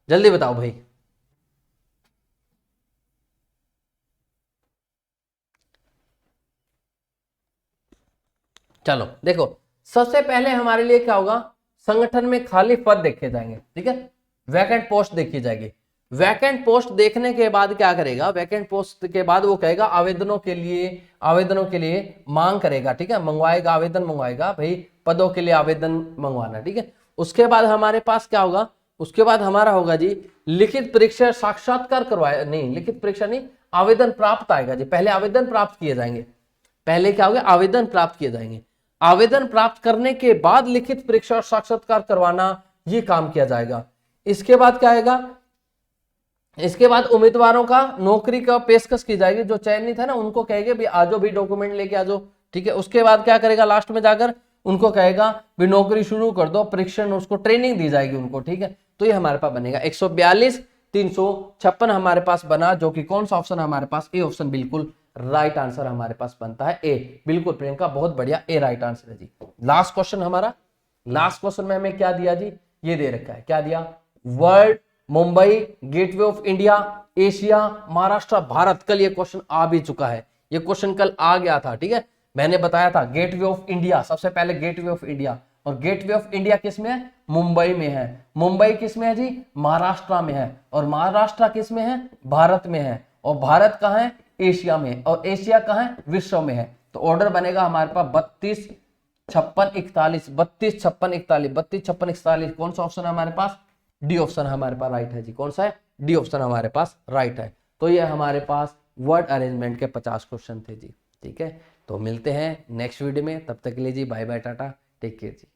जल्दी बताओ भाई। चलो देखो, सबसे पहले हमारे लिए क्या होगा? संगठन में खाली पद देखे जाएंगे, ठीक है, वैकेंट पोस्ट देखी जाएगी। वैकेंट पोस्ट देखने के बाद क्या करेगा, वैकेंट पोस्ट के बाद वो कहेगा आवेदनों के लिए मांग करेगा, ठीक है, मंगवाएगा, आवेदन मंगवाएगा, भाई पदों के लिए आवेदन मंगवाना, ठीक है। उसके बाद हमारे पास क्या होगा, उसके बाद हमारा होगा जी लिखित परीक्षा साक्षात्कार करवाया, नहीं लिखित परीक्षा नहीं, आवेदन प्राप्त आएगा जी। पहले आवेदन प्राप्त किए जाएंगे, पहले क्या होगा, आवेदन प्राप्त किए जाएंगे। आवेदन प्राप्त करने के बाद लिखित परीक्षा और साक्षात्कार करवाना, ये काम किया जाएगा। इसके बाद क्या आएगा, इसके बाद उम्मीदवारों का नौकरी का पेशकश की जाएगी, जो चयनित है ना उनको कहेंगे भी आजो, भी डॉक्यूमेंट लेके आजो, ठीक है। उसके बाद क्या करेगा, लास्ट में जाकर उनको कहेगा भी नौकरी शुरू कर दो, परीक्षण, उसको ट्रेनिंग दी जाएगी उनको, ठीक है। तो ये हमारे पास बनेगा 142 356 हमारे पास बना, जो कि कौन सा ऑप्शन है हमारे पास, ए ऑप्शन बिल्कुल राइट आंसर हमारे पास बनता है, ए। बिल्कुल प्रियंका, बहुत बढ़िया, ए राइट आंसर है जी। लास्ट क्वेश्चन हमारा, लास्ट क्वेश्चन में हमें क्या दिया जी, ये दे रखा है, क्या दिया, world, Mumbai, gateway of India, Asia, Maharashtra, Bharat. कल ये क्वेश्चन आ भी चुका है, ये क्वेश्चन कल आ गया था, ठीक है। मैंने बताया था गेटवे ऑफ इंडिया, सबसे पहले गेटवे ऑफ इंडिया, और गेटवे ऑफ इंडिया किस में है, मुंबई में है। मुंबई किस में है जी, महाराष्ट्र में है। और महाराष्ट्र किस में है, भारत में है। और भारत कहाँ है, एशिया में। और एशिया कहाँ है, विश्व में है। तो ऑर्डर बनेगा हमारे पास 32 56 41, 32 56 41, 32 56 41। कौन सा ऑप्शन है हमारे पास, डी ऑप्शन हमारे पास राइट है जी। कौन सा है, डी ऑप्शन हमारे पास राइट है। तो ये हमारे पास वर्ड अरेंजमेंट के 50 क्वेश्चन थे जी, ठीक है। तो मिलते हैं नेक्स्ट वीडियो में, तब तक के लिए जी bye bye, tata, take care जी।